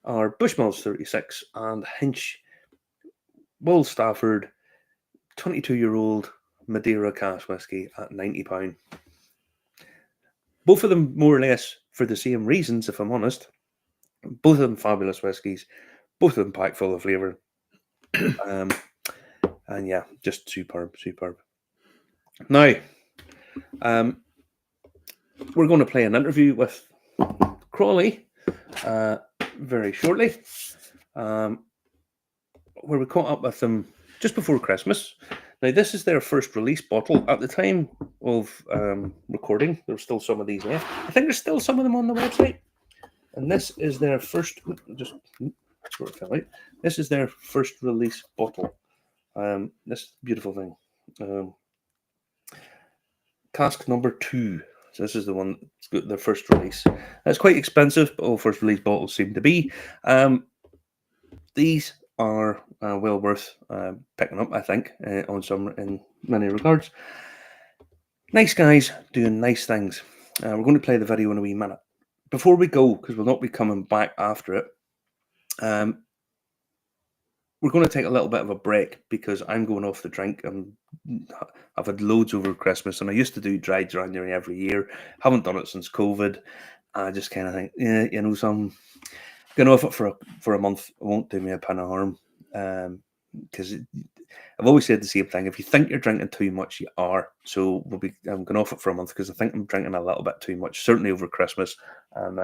are Bushmills 36 and Hinch Bull Stafford 22-year-old Madeira cask whiskey at £90. Both of them more or less for the same reasons, if I'm honest. Both of them fabulous whiskies, both of them packed full of flavour. And yeah, just superb. Now, we're going to play an interview with Crolly very shortly, where we caught up with them just before Christmas. Now, this is their first release bottle. At the time of recording, there were still some of these left. I think there's still some of them on the website. And this is their first, this is their first release bottle. This beautiful thing. Cask number 2. So this is the one that's got their first release. It's quite expensive, but all first release bottles seem to be. These are well worth picking up, I think, in many regards. Nice guys doing nice things. We're going to play the video in a wee minute. Before we go, because we'll not be coming back after it, we're going to take a little bit of a break because I'm going off the drink, and I've had loads over Christmas, and I used to do dry January every year. Haven't done it since COVID. I just kind of think, yeah, you know, going off it for a month won't do me a pin of harm, because I've always said the same thing. If you think you're drinking too much, you are. So I'm going off it for a month because I think I'm drinking a little bit too much, certainly over Christmas, and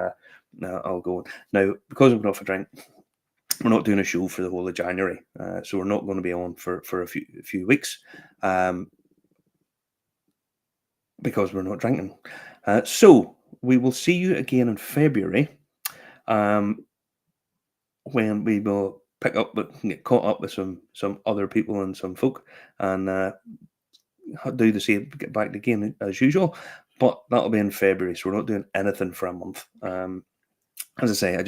I'll go now because I'm going off a drink. We're not doing a show for the whole of January, so we're not going to be on for a few weeks, because we're not drinking. So we will see you again in February, when we will pick up, but get caught up with some other people and some folk, and do the same, get back again as usual. But that'll be in February, so we're not doing anything for a month. As I say, I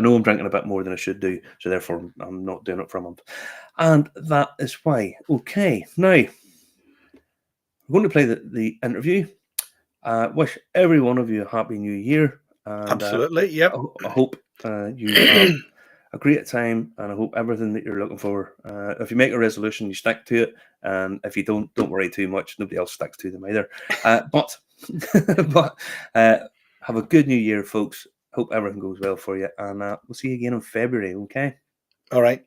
know I'm drinking a bit more than I should do, so therefore I'm not doing it for a month. And that is why. Okay, now we're going to play the interview. Wish every one of you a happy new year. And, absolutely, yep. I hope you have a great time, and I hope everything that you're looking for. If you make a resolution, you stick to it, and if you don't worry too much. Nobody else sticks to them either. But have a good new year, folks. Hope everything goes well for you, and we'll see you again in February. Okay. All right.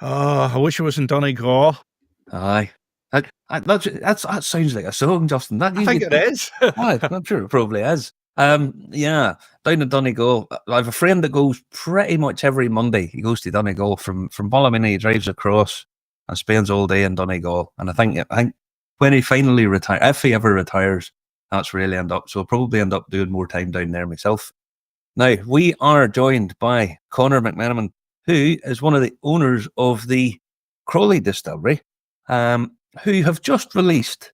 Oh, I wish it was in Donegal. Aye. That sounds like a song, Justin. I think it is. I'm sure it probably is. Yeah, down in Donegal. I have a friend that goes pretty much every Monday. He goes to Donegal from Ballymena. He drives across and spends all day in Donegal. And I think when he finally retires, if he ever retires, that's where he'll end up. So I'll probably end up doing more time down there myself. Now, we are joined by Conor McMan, who is one of the owners of the Crolly Distillery, who have just released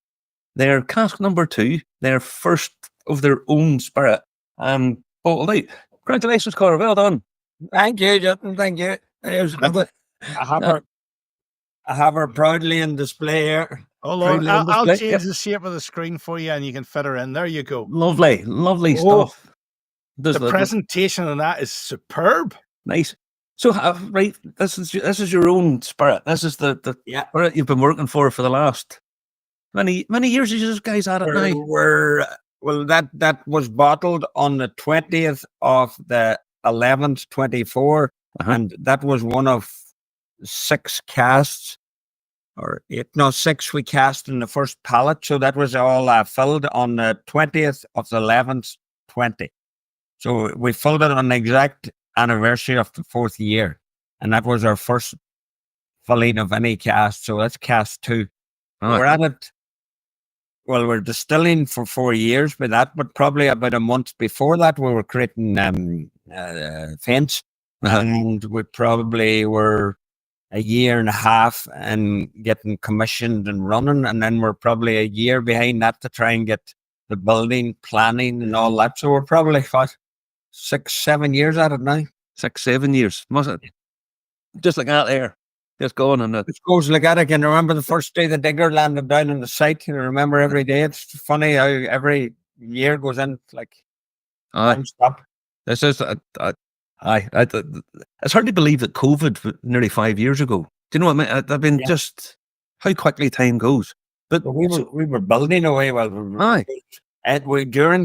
their cask number 2, their first of their own spirit, bottled out. Congratulations, Conor. Well done. Thank you, Justin. Thank you. I have her proudly in display here. Hold on, I'll change the shape of the screen for you, and you can fit her in. There you go. Lovely stuff. The presentation of that is superb. Nice. So, right, this is your own spirit. This is the spirit you've been working for the last Many years is this guys at it now? Well, that was bottled on the 20th of the 11th, 24, and that was one of 6 casts, or 8, no, 6 we cast in the first pallet. So that was all filled on the 20th of the 11th, 20. So we filled it on the exact anniversary of the 4th year, and that was our first filling of any cast. So that's cast 2. We're at it. Well, we're distilling for 4 years by that, but probably about a month before that, we were creating fence, and we probably were a year and a half and getting commissioned and running, and then we're probably a year behind that to try and get the building planning and all that. So we're probably 6, 7 years at it now. 6, 7 years, must it? Just like that there. Just going on it. It goes like that. I can remember the first day the digger landed down on the site. I remember every day. It's funny how every year goes in like non-stop. This is it's hard to believe that COVID was nearly 5 years ago. Do you know what I mean? I mean, just how quickly time goes. But we were building away. Well, during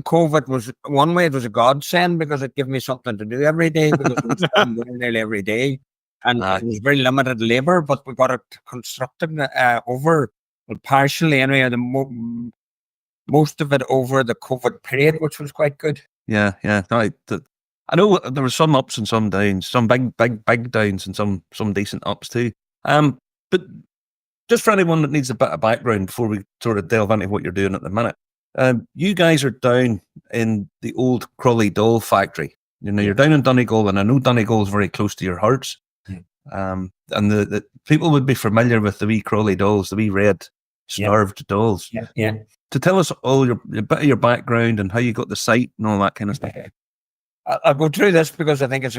COVID was one way it was a godsend because it gave me something to do every day because it was nearly every day. And it was very limited labour, but we got it constructed partially anyway, most of it over the COVID period, which was quite good. Yeah. I know there were some ups and some downs, some big downs and some decent ups too. But just for anyone that needs a bit of background before we sort of delve into what you're doing at the minute, you guys are down in the old Crolly doll factory. You know, you're down in Donegal, and I know Donegal is very close to your hearts. And the people would be familiar with the wee Crolly dolls, the wee red starved dolls. Yeah. To tell us all a bit of your background and how you got the site and all that kind of stuff. I'll go through this because I think it's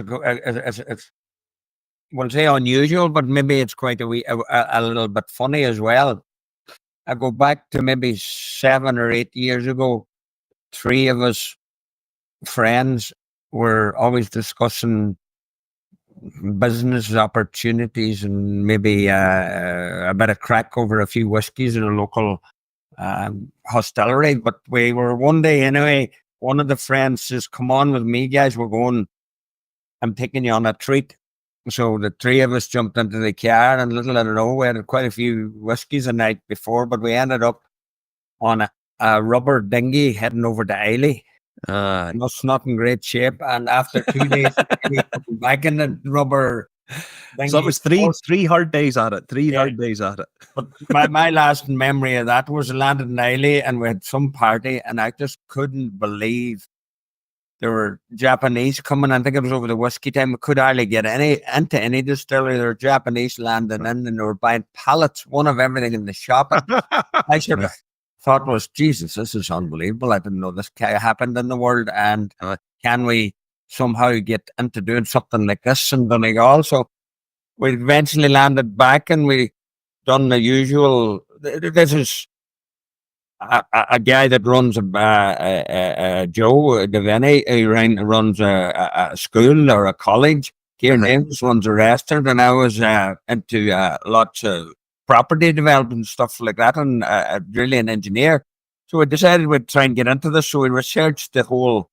we'll say unusual, but maybe it's quite a little bit funny as well. I go back to maybe 7 or 8 years ago. 3 of us friends were always discussing business opportunities and maybe a bit of crack over a few whiskies in a local hostelry. But we were one day anyway, one of the friends says, "Come on with me, guys, I'm taking you on a treat." So the 3 of us jumped into the car, and little I don't know, we had quite a few whiskies the night before, but we ended up on a rubber dinghy heading over to Islay. It's not in great shape, and after 2 days back in the rubber dinghy. So it was three hard days at it. Hard days at it. But my last memory of that was landed in Islay, and we had some party, and I just couldn't believe there were Japanese coming. I think it was over the whiskey time. We could hardly get into any distillery. There were Japanese landing in, and they were buying pallets, one of everything in the shop. I should have thought was, Jesus, this is unbelievable. I didn't know this happened in the world. And can we somehow get into doing something like this in Donegal? So we eventually landed back, and we done the usual. This is a guy that runs Joe Devaney, who runs a school or a college here in Ennis, runs a restaurant, and I was into lots of property development stuff like that, and really an engineer. So we decided we'd try and get into this. So we researched the whole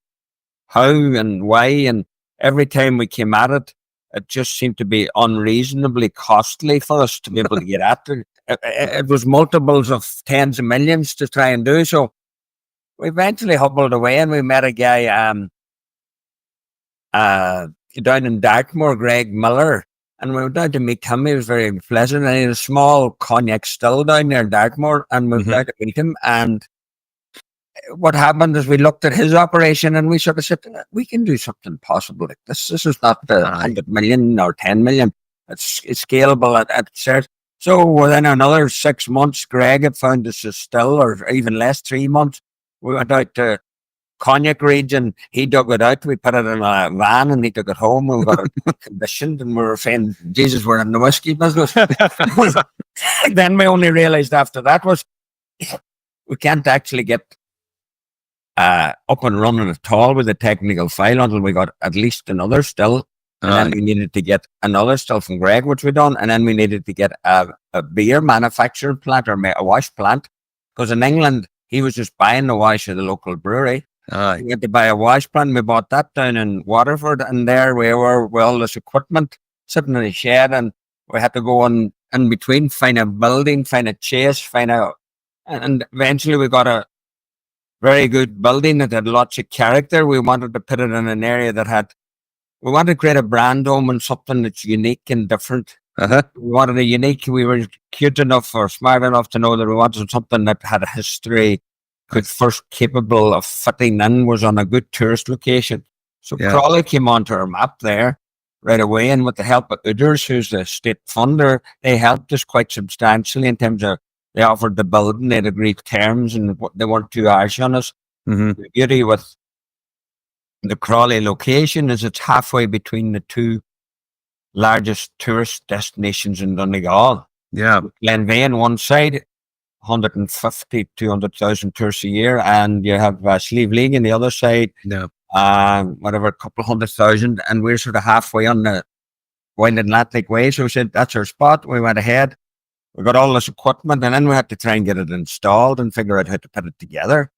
how and why, and every time we came at it, it just seemed to be unreasonably costly for us to be able to get at it. It was multiples of tens of millions to try and do. So we eventually hobbled away, and we met a guy down in Dartmoor, Greg Miller, and we went down to meet him. He was very pleasant, and he had a small cognac still down there in Dartmoor, and we went down to meet him. And what happened is we looked at his operation, and we sort of said, we can do something possible like this. This is not the 100 million or 10 million. It's scalable at certain. So within another 6 months, Greg had found us a still, or even less, 3 months. We went out to Cognac region. He dug it out. We put it in a van, and he took it home. We got it conditioned, and we were saying, Jesus, we're in the whiskey business. Then we only realized after that was we can't actually get up and running at all with the technical file until we got at least another still. And then we needed to get another still from Greg, which we done. And then we needed to get a beer manufacturing plant, or a wash plant, Because in England, he was just buying the wash of the local brewery. Aye. We had to buy a wash plant. We bought that down in Waterford, and there we were with all this equipment sitting in a shed, and we had to go on in between, find a building, find a chase, and eventually we got a very good building that had lots of character. We wanted to put it in an area we wanted to create a brand home and something that's unique and different. Uh-huh. We wanted a unique, we were cute enough or smart enough to know that we wanted something that had a history, first capable of fitting in, was on a good tourist location. So Crolly came onto our map there right away, and with the help of Uders, who's the state funder, they helped us quite substantially in terms of, they offered the building, they'd agreed terms, and they weren't too harsh on us. Mm-hmm. The beauty with the Crolly location is it's halfway between the two largest tourist destinations in Donegal. Yeah. Glenveigh on one side, 150, 200,000 tourists a year, and you have Sleeve League on the other side, whatever, a couple of 100,000, and we're sort of halfway on the Wild Atlantic Way. So we said, that's our spot. We went ahead. We got all this equipment, and then we had to try and get it installed and figure out how to put it together.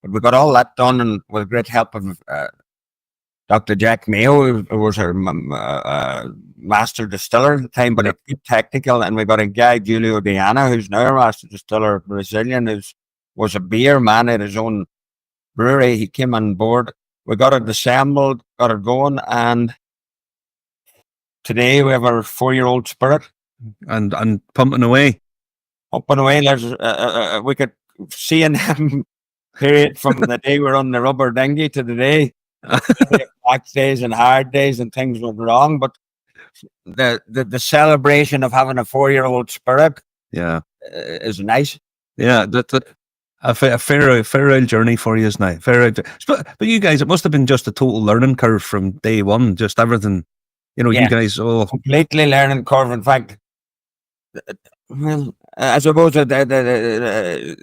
But we got all that done, and with great help of Dr. Jack Mayo, who was our master distiller at the time, but it's technical. And we got a guy, Julio Diana, who's now our master distiller, Brazilian, who was a beer man at his own brewery. He came on board. We got it assembled, got it going, and today we have our 4-year-old spirit. And pumping away. Pumping away. We could see in them period from the day we're on the rubber dinghy to the day. Back days and hard days and things went wrong, but the celebration of having a 4-year-old spirit is nice. Yeah, that's a fair old journey for you, isn't it? But you guys, it must have been just a total learning curve from day one, just everything. You guys all completely learning curve. In fact, well, I suppose the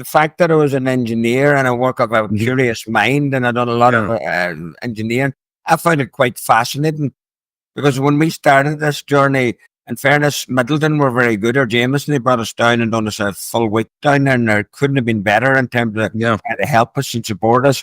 fact that I was an engineer and I work of a curious mind, and I done a lot of engineering, I found it quite fascinating, because when we started this journey, in fairness, Middleton were very good, or Jameson, they brought us down and done us a full week down there, and there couldn't have been better in terms of trying to help us and support us.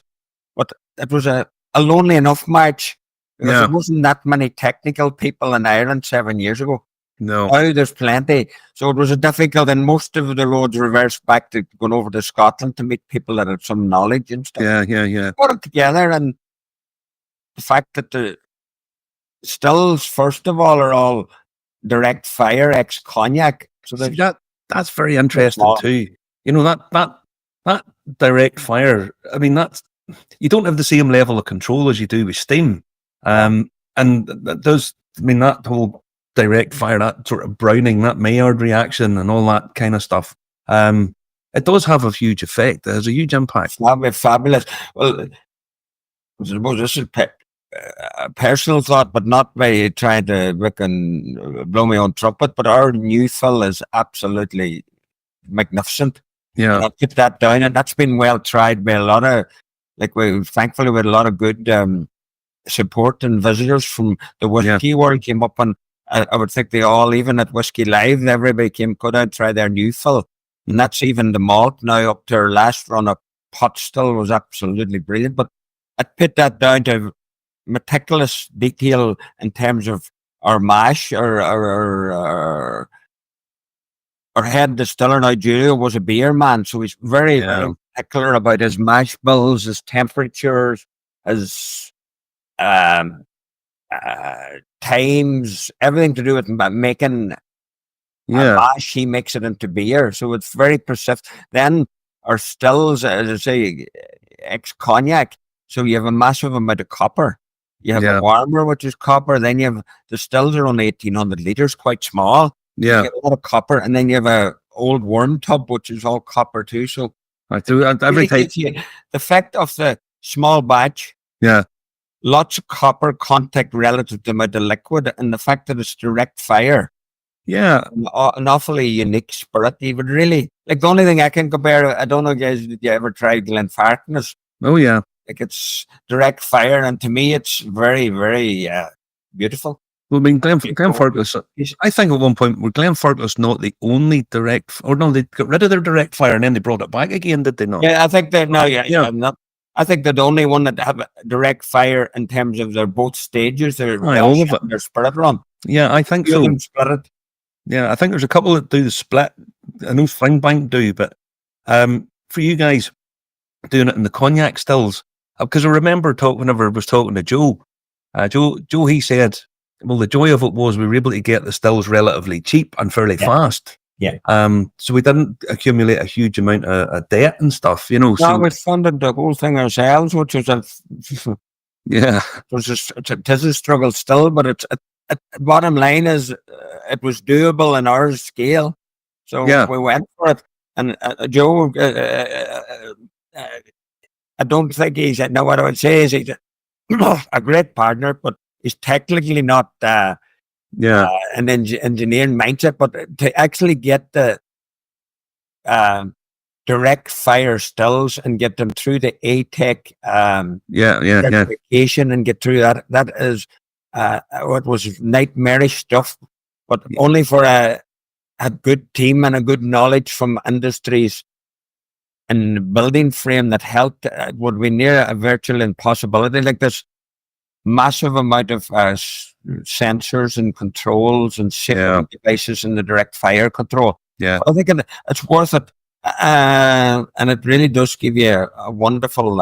But it was a lonely enough march, because there wasn't that many technical people in Ireland 7 years ago. No. Now there's plenty. So it was a difficult, and most of the roads reversed back to going over to Scotland to meet people that had some knowledge and stuff. Yeah. Put it together, and the fact that the stills, first of all, are all direct fire ex-cognac. So that's very interesting too. That direct fire, I mean, you don't have the same level of control as you do with steam. And that does, I mean, that whole direct fire, that sort of browning, that Maillard reaction and all that kind of stuff, it does have a huge effect. It has a huge impact. That'd be fabulous. Well, I suppose this is a personal thought, but not by trying to blow my own trumpet, but our new fill is absolutely magnificent. Yeah. And I'll put that down, and that's been well tried by a lot of, thankfully we had a lot of good support and visitors from the whiskey world came up, and I would think they all, even at Whiskey Live, everybody could out try their new fill. And that's even the malt now up to our last run of pot still was absolutely brilliant. But I'd put that down to meticulous detail in terms of our mash. Our head distiller now, Julio, was a beer man, so he's very, very particular about his mash bills, his temperatures, his times, everything to do with making a mash. He makes it into beer, so it's very specific. Then our stills, as I say, ex-cognac, so you have a massive amount of copper. You have a warmer, which is copper. Then you have the stills are only 1,800 litres, quite small. Yeah, you get a lot of copper, and then you have a old worm tub, which is all copper too. So I do every time. The effect of the small batch. Yeah. Lots of copper contact relative to the amount of liquid, and the fact that it's direct fire. Yeah. An awfully unique spirit. You would really, the only thing I can compare, I don't know, guys, did you ever try Glenfarclas? Oh, yeah. It's direct fire, and to me, it's very, very beautiful. Well, I mean, Glenfarclas, I think at one point, were Glenfarclas not the only direct, or no, they got rid of their direct fire and then they brought it back again, did they not? Yeah, I think that, no, yeah. Not, I think they're the only one that have direct fire in terms of their both stages, their all of it. their spirit run. Yeah, I think Few of so. them split it. Yeah, I think there's a couple that do the split. I know Springbank do, but for you guys doing it in the cognac stills, because I remember whenever I was talking to Joe, Joe, he said, well, the joy of it was we were able to get the stills relatively cheap and fairly fast. Yeah. So we didn't accumulate a huge amount of debt and stuff, you know. No, So we funded the whole thing ourselves, which is it is a struggle still, but it's bottom line is it was doable in our scale, so we went for it. And Joe, I don't think he's what I would say is he's a great partner, but he's technically not an engineering mindset. But to actually get the direct fire stills and get them through the ATEC certification and get through that is what was nightmarish stuff, but only for a good team and a good knowledge from industries and building frame that helped would be near a virtual impossibility. Like this massive amount of sensors and controls and safety devices in the direct fire control. Yeah, I think it's worth it. And it really does give you a wonderful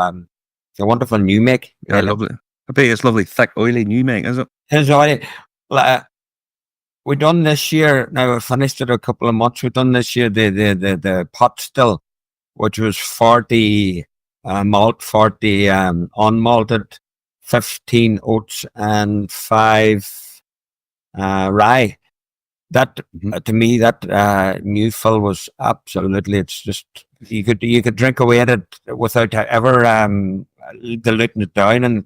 new make. Yeah, lovely. I bet it's lovely, thick, oily new make, is it? It's oily. We done this year. Now we finished it a couple of months. We done this year the pot still, which was 40 malt, 40 unmalted, 15 oats, and 5 rye. That to me, that new fill was absolutely. It's just you could drink away at it without ever diluting it down, and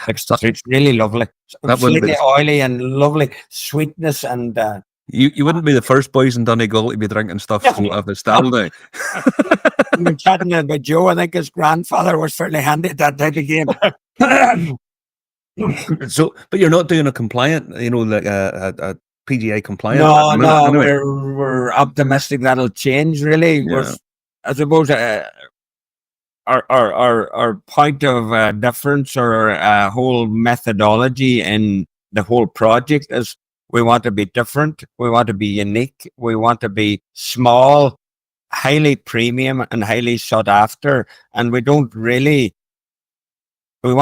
it's really lovely. It's really oily and lovely sweetness, and you wouldn't be the first boys in Donegal to be drinking stuff of the style now. We're chatting about Joe. I think his grandfather was fairly handy at that type of game. So, but you're not doing a compliant, like a PGA compliant. No, anyway. We're optimistic that'll change. Really, I suppose our point of difference or whole methodology in the whole project is we want to be different, we want to be unique, we want to be small, highly premium, and highly sought after, and we want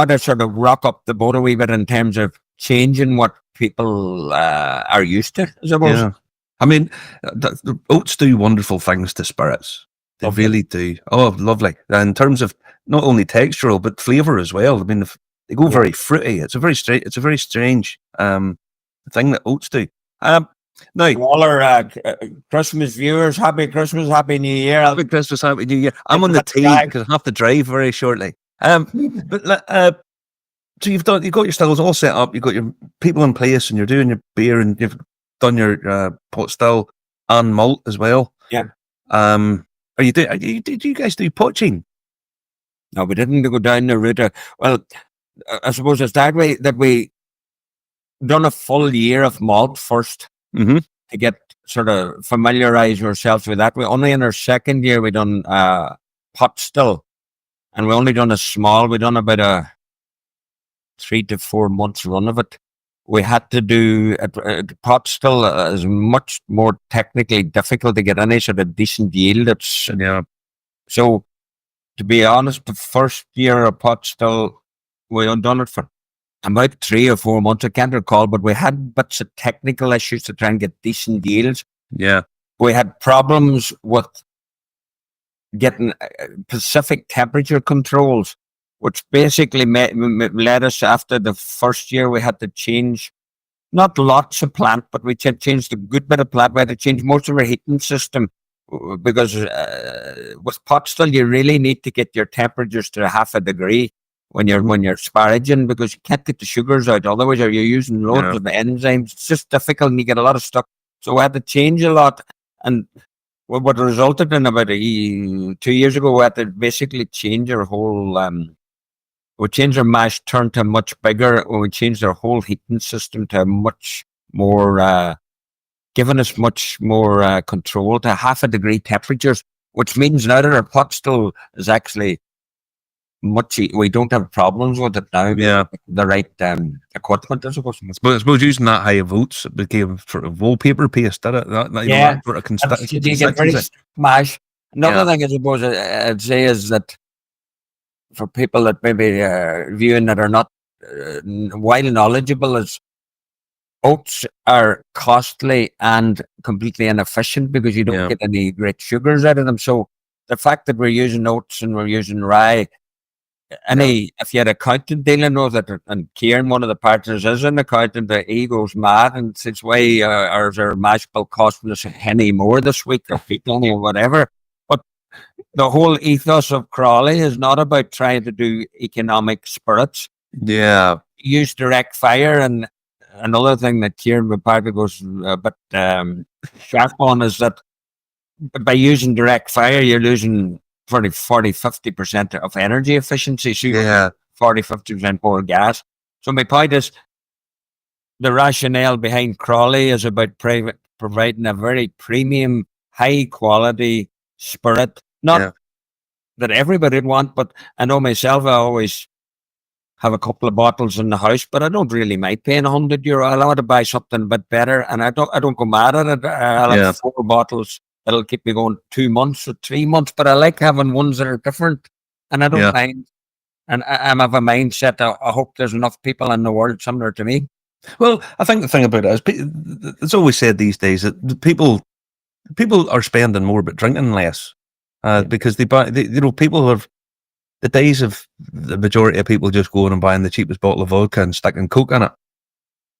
to sort of rock up the boat a wee bit in terms of changing what people are used to, I suppose. Yeah. I mean, the oats do wonderful things to spirits. They really do. Oh, lovely. In terms of not only textural, but flavour as well. I mean, they go very fruity. It's a very strange thing that oats do. Now, all our Christmas viewers, Happy Christmas, Happy New Year. Happy Christmas, Happy New Year. I'm on the tea because I have to drive very shortly. So you've got your stills all set up, you've got your people in place, and you're doing your beer, and you've done your pot still and malt as well. Yeah. Did you guys do poaching? No, we didn't go down the route. Well, I suppose it's that way that we done a full year of malt first to get sort of familiarize ourselves with that. We only in our second year we done pot still, and we only done a small. We done about a 3 to 4 months run of it. We had to do pot still is much more technically difficult to get any sort of decent yield. So to be honest, the first year of pot still we done it for about 3 or 4 months. I can't recall, but we had bits of technical issues to try and get decent yields. Yeah, we had problems with getting specific temperature controls, which basically led us after the first year. We had to change, not lots of plant, but we changed a good bit of plant. We had to change most of our heating system because with pot still, you really need to get your temperatures to 0.5 degree when you're sparaging, because you can't get the sugars out. Otherwise, you're using loads of enzymes. It's just difficult, and you get a lot of stuff. So we had to change a lot, and what resulted in about 2 years ago, we had to basically change our whole we changed our mash tun to much bigger. We changed our whole heating system to much more, giving us much more control to 0.5 degree temperatures, which means now that our pot still is actually we don't have problems with it now. Yeah. The right equipment, I suppose. I suppose using that high volts, it became sort of wallpaper paste, did it? That sort of You get very mash. Another thing I suppose I'd say is that for people that maybe viewing that are not widely knowledgeable, is oats are costly and completely inefficient because you don't get any great sugars out of them. So the fact that we're using oats and we're using rye, if you had an accountant dealing with it, and Kieran, one of the partners, is an accountant, he goes mad and says, why is our mash bill costing us a penny more this week, or penny or whatever? But the whole ethos of Crolly is not about trying to do economic spirits. Yeah. Use direct fire. And another thing that Kieran, my partner, goes a bit sharp on is that by using direct fire, you're losing 40-50% of energy efficiency. So 40-50% more gas. So my point is, the rationale behind Crolly is about providing a very premium, high quality spirit. Not that everybody would want, but I know myself, I always have a couple of bottles in the house, but I don't really mind paying €100. I want to buy something a bit better, and I don't go mad at it. I'll have 4 bottles. It'll keep me going 2 months or 3 months, but I like having ones that are different, and I don't mind. And I'm of a mindset. I hope there's enough people in the world similar to me. Well, I think the thing about it is, it's always said these days that people are spending more but drinking less, because they buy. People have the days of the majority of people just going and buying the cheapest bottle of vodka and sticking Coke in it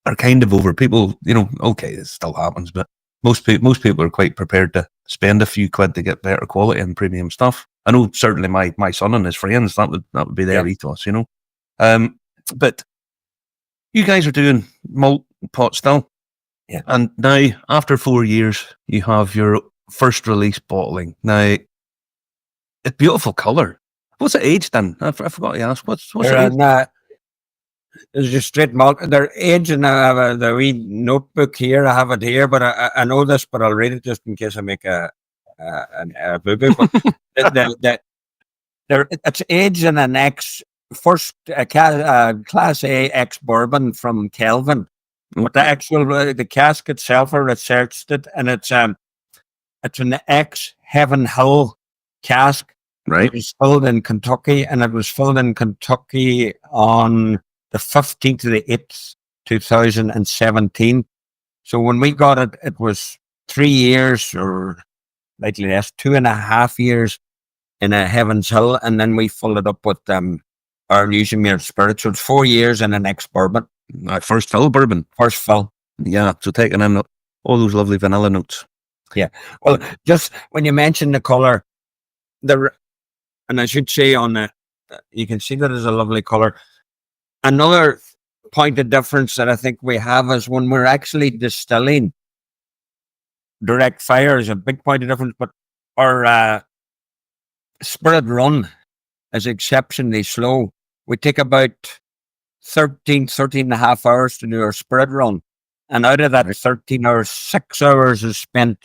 are kind of over. People, okay, it still happens, but most people are quite prepared to spend a few quid to get better quality and premium stuff. I know certainly my son and his friends, that would be their ethos, But you guys are doing malt pot still. Yeah. And now, after 4 years, you have your first release bottling. Now, it's beautiful colour. What's it aged in? I forgot to ask. What's it aged? It's just straight malt. They're aged, and I have the wee notebook here. I have it here, but I know this, but I'll read it just in case I make a boo-boo. But it's aged in an first Class A ex bourbon from Kelvin. But the cask itself, I researched it, and it's an ex Heaven Hill cask. Right. It was filled in Kentucky, and it was filled in Kentucky on the 15th of the 8th, 2017. So when we got it, it was 3 years, or slightly less, 2.5 years in a Heaven's Hill, and then we filled it up with our Newsomere Spirit. So it's 4 years in an ex-bourbon. First fill bourbon. First fill. Yeah, so taking in all those lovely vanilla notes. Yeah. Well, just when you mentioned the colour, and I should say you can see that it's a lovely colour. Another point of difference that I think we have is when we're actually distilling, direct fire is a big point of difference, but our spirit run is exceptionally slow. We take about 13 and a half hours to do our spirit run. And out of that 13 hours, 6 hours is spent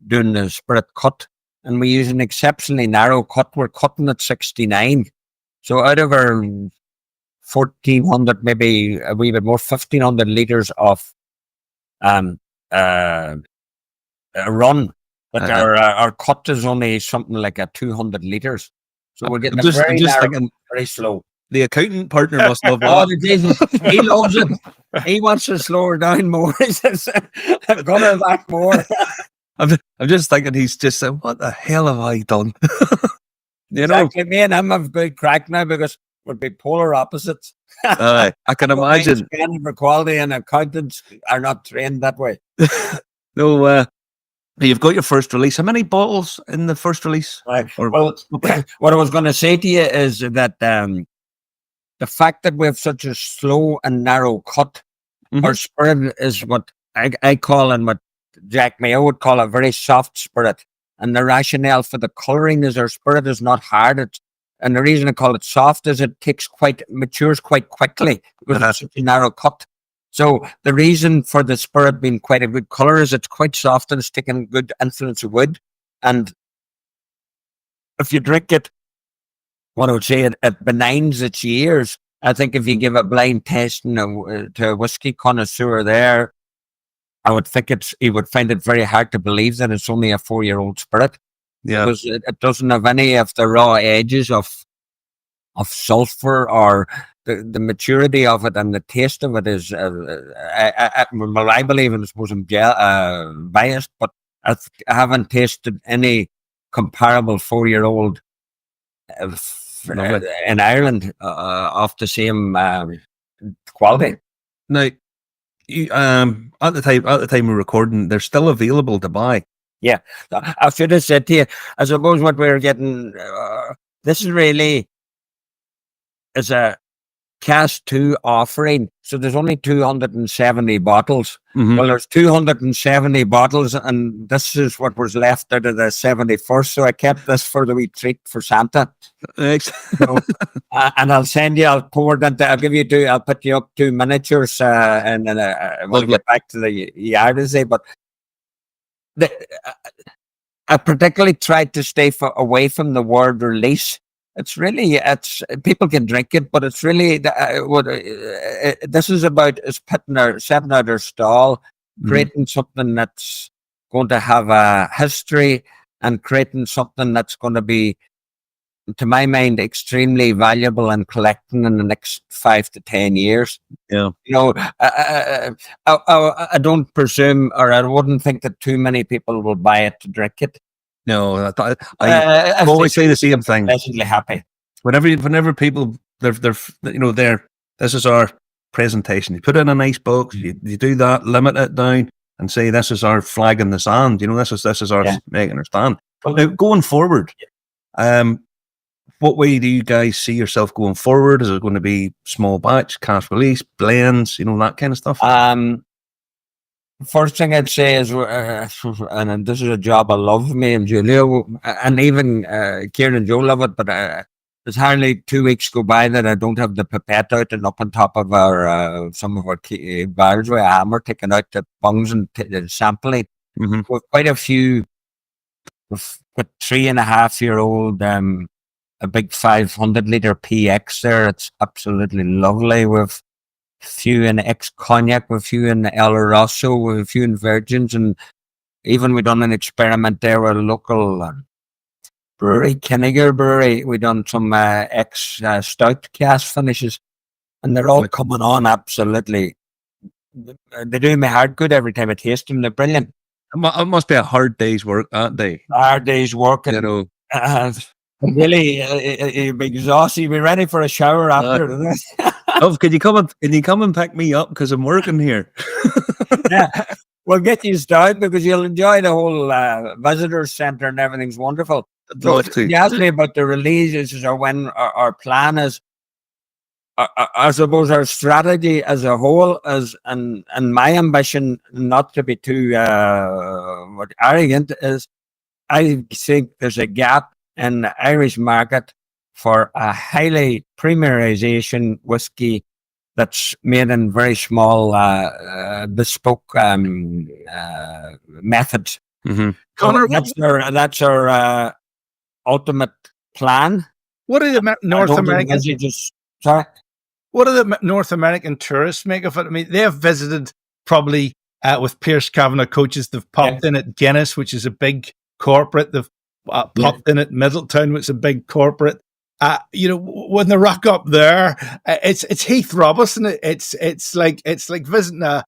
doing the spirit cut. And we use an exceptionally narrow cut. We're cutting at 69. So out of our 1,400, maybe a wee bit more, 1,500 litres of a run. But our cut is only something like 200 litres. So we're getting very slow. The accountant partner must love that. He loves it. He wants to slow her down more. He says, I've got her back more. I'm just thinking, he's just saying, what the hell have I done? Exactly. Me and him have good crack now because we're big polar opposites. I can imagine. For quality, and accountants are not trained that way. No, you've got your first release. How many bottles in the first release? Right. Well, what I was going to say to you is that the fact that we have such a slow and narrow cut, our spirit is what I call, and what Jack Mayo would call, a very soft spirit. And the rationale for the colouring is our spirit is not hard. And the reason I call it soft is it matures quite quickly because it's such a narrow cut. So the reason for the spirit being quite a good colour is it's quite soft and it's taking good influence of wood. And if you drink it, what I would say, it benigns its years. I think if you give a blind tasting to a whiskey connoisseur there, I would think he would find it very hard to believe that it's only a 4-year-old spirit. Yeah. Because it doesn't have any of the raw edges of sulfur, or the maturity of it, and the taste of it is, I believe, and I suppose I'm biased, but I haven't tasted any comparable 4-year-old in Ireland of the same quality. Now, you, at the time we're recording, they're still available to buy. Yeah, I should have said to you, I suppose what we're getting, this is really is a Cask 2 offering. So there's only 270 bottles. Mm-hmm. Well, there's 270 bottles, and this is what was left out of the 71st. So I kept this for the wee treat for Santa. So, and I'll send you, I'll give you I'll put you up 2 miniatures, and then we'll get back to the yard, but I particularly tried to stay away from the word release. It's people can drink it, but it's really this is about setting out their stall, creating something that's going to have a history, and creating something that's going to be, to my mind, extremely valuable and collecting in the next 5 to 10 years. Yeah, I don't presume, or I wouldn't think that too many people will buy it to drink it. No, I always say the same thing. Pleasantly happy. Whenever people, this is our presentation. You put it in a nice box. You do that, limit it down, and say this is our flag in the sand. This is our making our stand. But now, going forward, what way do you guys see yourself going forward? Is it going to be small batch, cask release, blends, that kind of stuff? First thing I'd say is, and this is a job I love, me and Julia, and even Kieran and Joe love it, but there's hardly 2 weeks go by that I don't have the pipette out and up on top of our some of our barrels with a hammer, taking out the bungs and sampling. Mm-hmm. With quite a few, with 3.5-year-old, a big 500-litre PX there. It's absolutely lovely. With a few in ex-cognac, with a few in El Rosso, with a few in virgins, and even we done an experiment there with a local brewery, Kinniger Brewery. We done some ex-stout cask finishes, and they're all coming on absolutely. They do me heart good every time I taste them. They're brilliant. It must be a hard day's work that day. Hard day's work, and really, you'd be exhausted. You'd be ready for a shower after this. Can you come and pick me up because I'm working here? Yeah, we'll get you started because you'll enjoy the whole visitor centre and everything's wonderful. So you asked me about the releases or when our plan is. I suppose our strategy as a whole is, and my ambition, not to be too arrogant, is I think there's a gap in the Irish market for a highly premierization whiskey that's made in very small bespoke methods. Mm-hmm. Connor, that's our ultimate plan. What do the North Americans? Sorry. What do the North American tourists make of it? I mean, they have visited probably with Pierce Kavanagh coaches. They've popped in at Guinness, which is a big corporate. They've popped in at Middletown, which is a big corporate. When they rock up there, it's Heath Robinson. It's like visiting a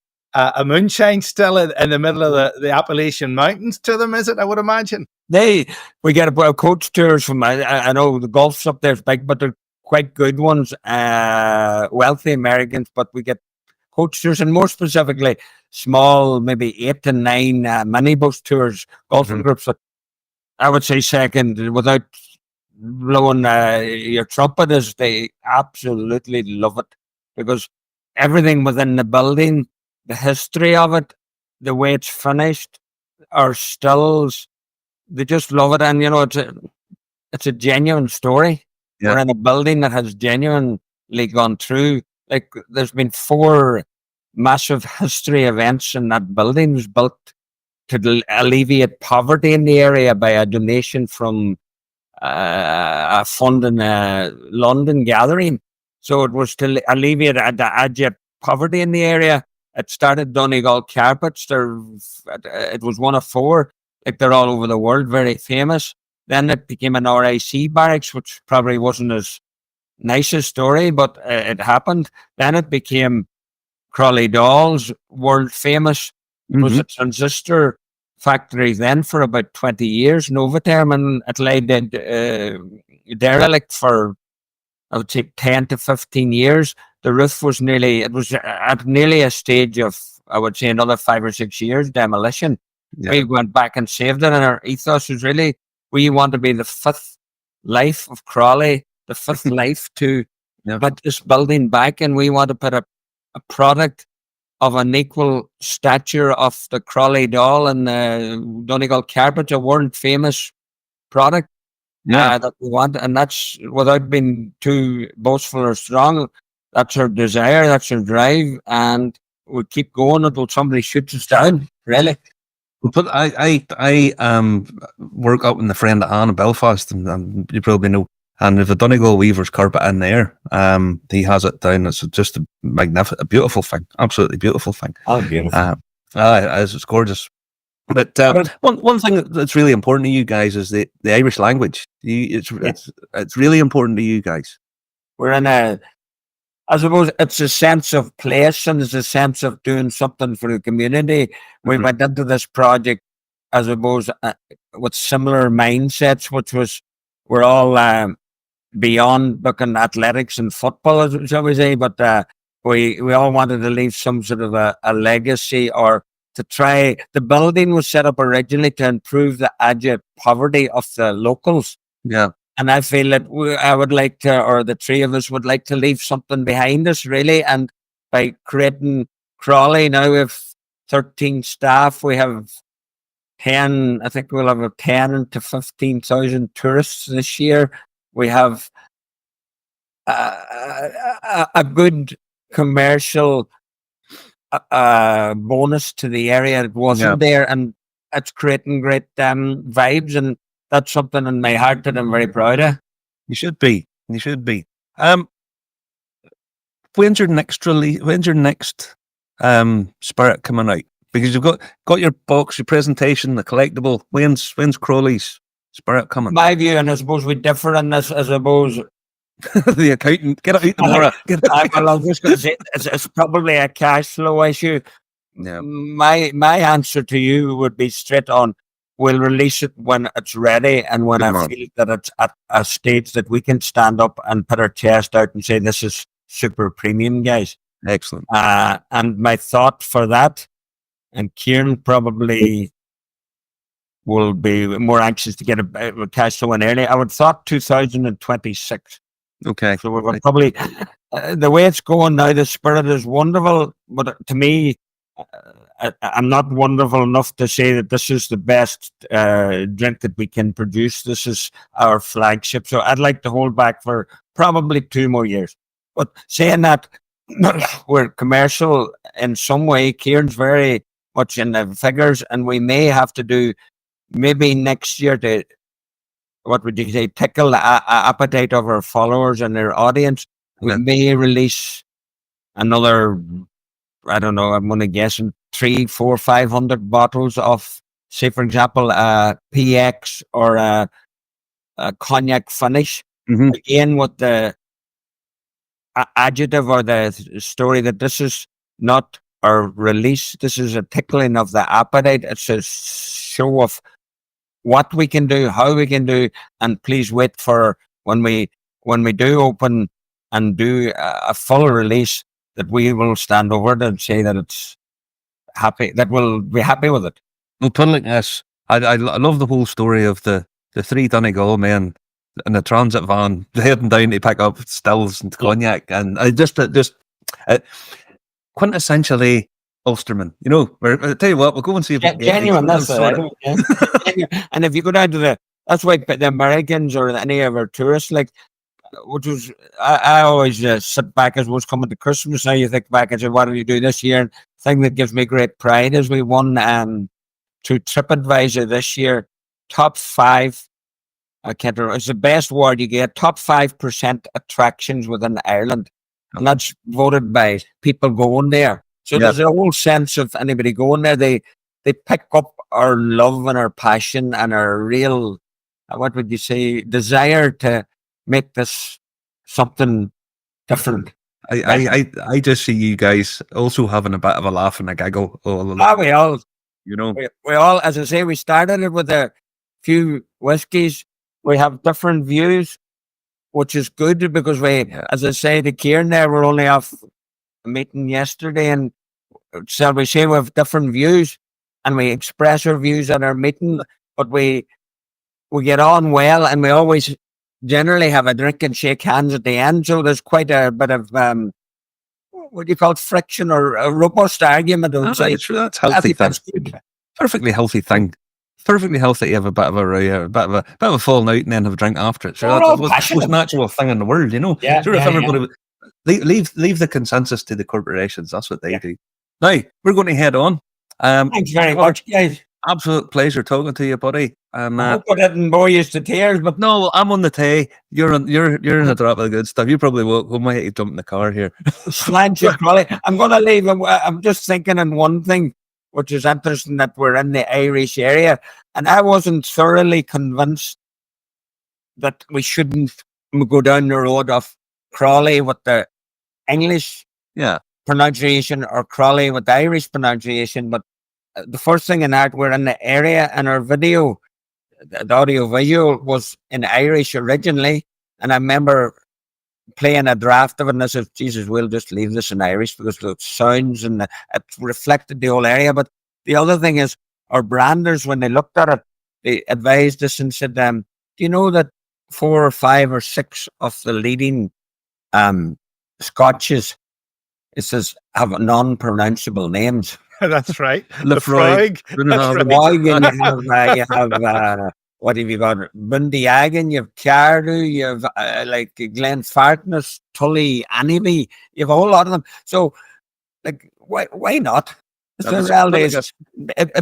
moonshine still in the middle of the Appalachian Mountains to them, is it? I would imagine. We get coach tours from. I know the Gulf's up there is big, but they're quite good ones. Wealthy Americans, but we get coach tours, and more specifically, small, maybe 8 to 9 minibus tours, golfing groups. That I would say second, without blowing your trumpet, is they absolutely love it because everything within the building, the history of it, the way it's finished, our stills, they just love it. And it's a genuine story. we're in a building that has genuinely gone through. Like, there's been 4 massive history events in that building. It was built to alleviate poverty in the area by a donation from a fund in a London gathering. So it was to alleviate abject poverty in the area. It started Donegal Carpets. It was one of 4. Like, they're all over the world, very famous. Then it became an RIC barracks, which probably wasn't as nice a story, but it happened. Then it became Crolly Dolls, world famous. It was a transistor factory then for about 20 years, Novatherm, and it lay derelict for, I would say, 10 to 15 years. The roof was it was at nearly a stage of, I would say, another 5 or 6 years demolition. Yeah. We went back and saved it, and our ethos was really, we want to be the 5th life of Crolly, the 5th life to put this building back, and we want to put a product of an equal stature of the Crolly doll and the Donegal carpet, a world famous product that we want, and that's without being too boastful or strong. That's our desire, that's our drive, and we'll keep going until somebody shoots us down. Really. But I work up in the friend of Anne in Belfast, and you probably know. And if a Donegal weaver's carpet in there, he has it down. It's just a magnificent, a beautiful thing, absolutely beautiful thing. Oh, beautiful! It's gorgeous. But one thing that's really important to you guys is the Irish language. It's really important to you guys. We're in I suppose it's a sense of place, and it's a sense of doing something for the community. We went into this project, I suppose, with similar mindsets, which was we're all beyond looking athletics and football, shall we say, but we all wanted to leave some sort of a legacy, or to try. The building was set up originally to improve the abject poverty of the locals. Yeah. And I feel that I would like to, or the 3 of us would like to leave something behind us, really. And by creating Crolly, now we have 13 staff. We have 10, I think we'll have 10 to 15,000 tourists this year. We have a good commercial bonus to the area that wasn't there, and it's creating great vibes, and that's something in my heart that I'm very proud of. You should be. You should be. When's your next release? When's your next spirit coming out? Because you've got your box, your presentation, the collectible. When's Crolly's spirit coming? My view, and I suppose we differ on this. I suppose the accountant, get out tomorrow. Well, I was just going to say it's probably a cash flow issue. Yeah. My answer to you would be straight on. We'll release it when it's ready, and when I feel that it's at a stage that we can stand up and put our chest out and say, this is super premium, guys. Excellent. And my thought for that, and Kieran probably will be more anxious to get a cash flow in early. I would thought 2026. Okay. So we're probably, the way it's going now, the spirit is wonderful, but to me, I'm not wonderful enough to say that this is the best drink that we can produce. This is our flagship. So I'd like to hold back for probably 2 more years. But saying that, we're commercial in some way. Kieran's very much in the figures, and we may have to do maybe next year to, what would you say, tickle the appetite of our followers and their audience. We may release another, I don't know, I'm going to guess 300, 400, 500 bottles of, say, for example, a PX or a cognac finish. Again, with the adjective or the story that this is not our release, this is a tickling of the appetite. It's a show of what we can do, how we can do, and please wait for when we do open and do a full release, that we will stand over it and say that it's happy, that we'll be happy with it. Well, put it like this, I love the whole story of the 3 Donegal men in the transit van heading down to pick up stills and cognac, and I just quintessentially Ulsterman. You know, I tell you what, we'll go and see if genuine. That's it. And if you go down to that's why the Americans or any of our tourists, like, which was, I always sit back as was coming to Christmas. Now you think back and say, what did you do this year? And the thing that gives me great pride is we won through TripAdvisor this year, top 5. I can't remember. It's the best award you get. Top 5% attractions within Ireland, and that's voted by people going there. So there's a whole sense of anybody going there. They pick up our love and our passion and our real, what would you say, desire to make this something different. I just see you guys also having a bit of a laugh and a giggle. We all, you know, we all, as I say, we started it with a few whiskies. We have different views, which is good because as I say, the Kieran there, we're only off a meeting yesterday, and shall we say we have different views and we express our views at our meeting, but we get on well, and we always generally have a drink and shake hands at the end. So there's quite a bit of what do you call it, friction or a robust argument. That's healthy. That's perfectly healthy thing. Perfectly healthy to have a bit of a bit of a falling out and then have a drink after it. So that's the most natural thing in the world, you know. Yeah, if everybody leave the consensus to the corporations, that's what they do. Now we're going to head on. Thanks very much, guys. Absolute pleasure talking to you, buddy. And I hope I didn't bore you to tears, but no, I'm on the tay. You're in the drop of the good stuff. You probably will. We might jump in the car here. Slant you, Crolly. I'm going to leave. I'm just thinking on one thing, which is interesting, that we're in the Irish area, and I wasn't thoroughly convinced that we shouldn't go down the road of Crolly with the English pronunciation or Crolly with the Irish pronunciation. But the first thing in that, we're in the area, and our video, the audio visual, was in Irish originally, and I remember playing a draft of it, and I said, Jesus, we'll just leave this in Irish because the sounds and it reflected the whole area. But the other thing is, our branders, when they looked at it, they advised us and said, do you know that 4 or 5 or 6 of the leading scotches, it says, have non-pronounceable names? That's right. Lefroy. You have what have you got? Bundyagin, you have Cardew, you have like Glenfarclas, Tully, Anniby. You have a whole lot of them. So, like, why not? The reality is,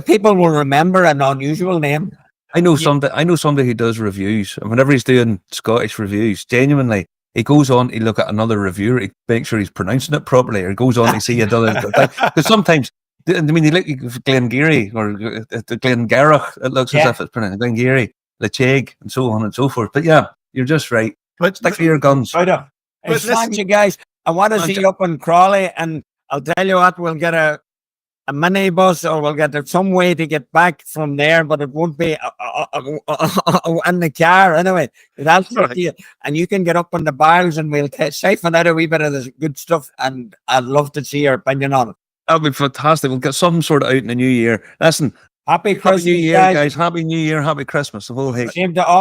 people will remember an unusual name. I know somebody who does reviews, and whenever he's doing Scottish reviews, genuinely, he goes on to look at another reviewer to make sure he's pronouncing it properly, or he goes on to see another thing. Because sometimes, I mean, you look at Glengarry or Glengarach, it looks as if it's pronounced Glengarry, Lecheg, and so on and so forth. But yeah, you're just right. But stick to your guns. Thank you, guys. I want to see you up in Crolly, and I'll tell you what, we'll get a minibus, or we'll get some way to get back from there, but it won't be in the car anyway. That's right. You. And you can get up on the bars, and we'll siphon out a wee bit of this good stuff, and I'd love to see your opinion on it. That'd be fantastic. We'll get something sorted out in the new year. Listen, Happy Christmas, New Year, guys. Happy New Year, happy Christmas. The whole Same to all.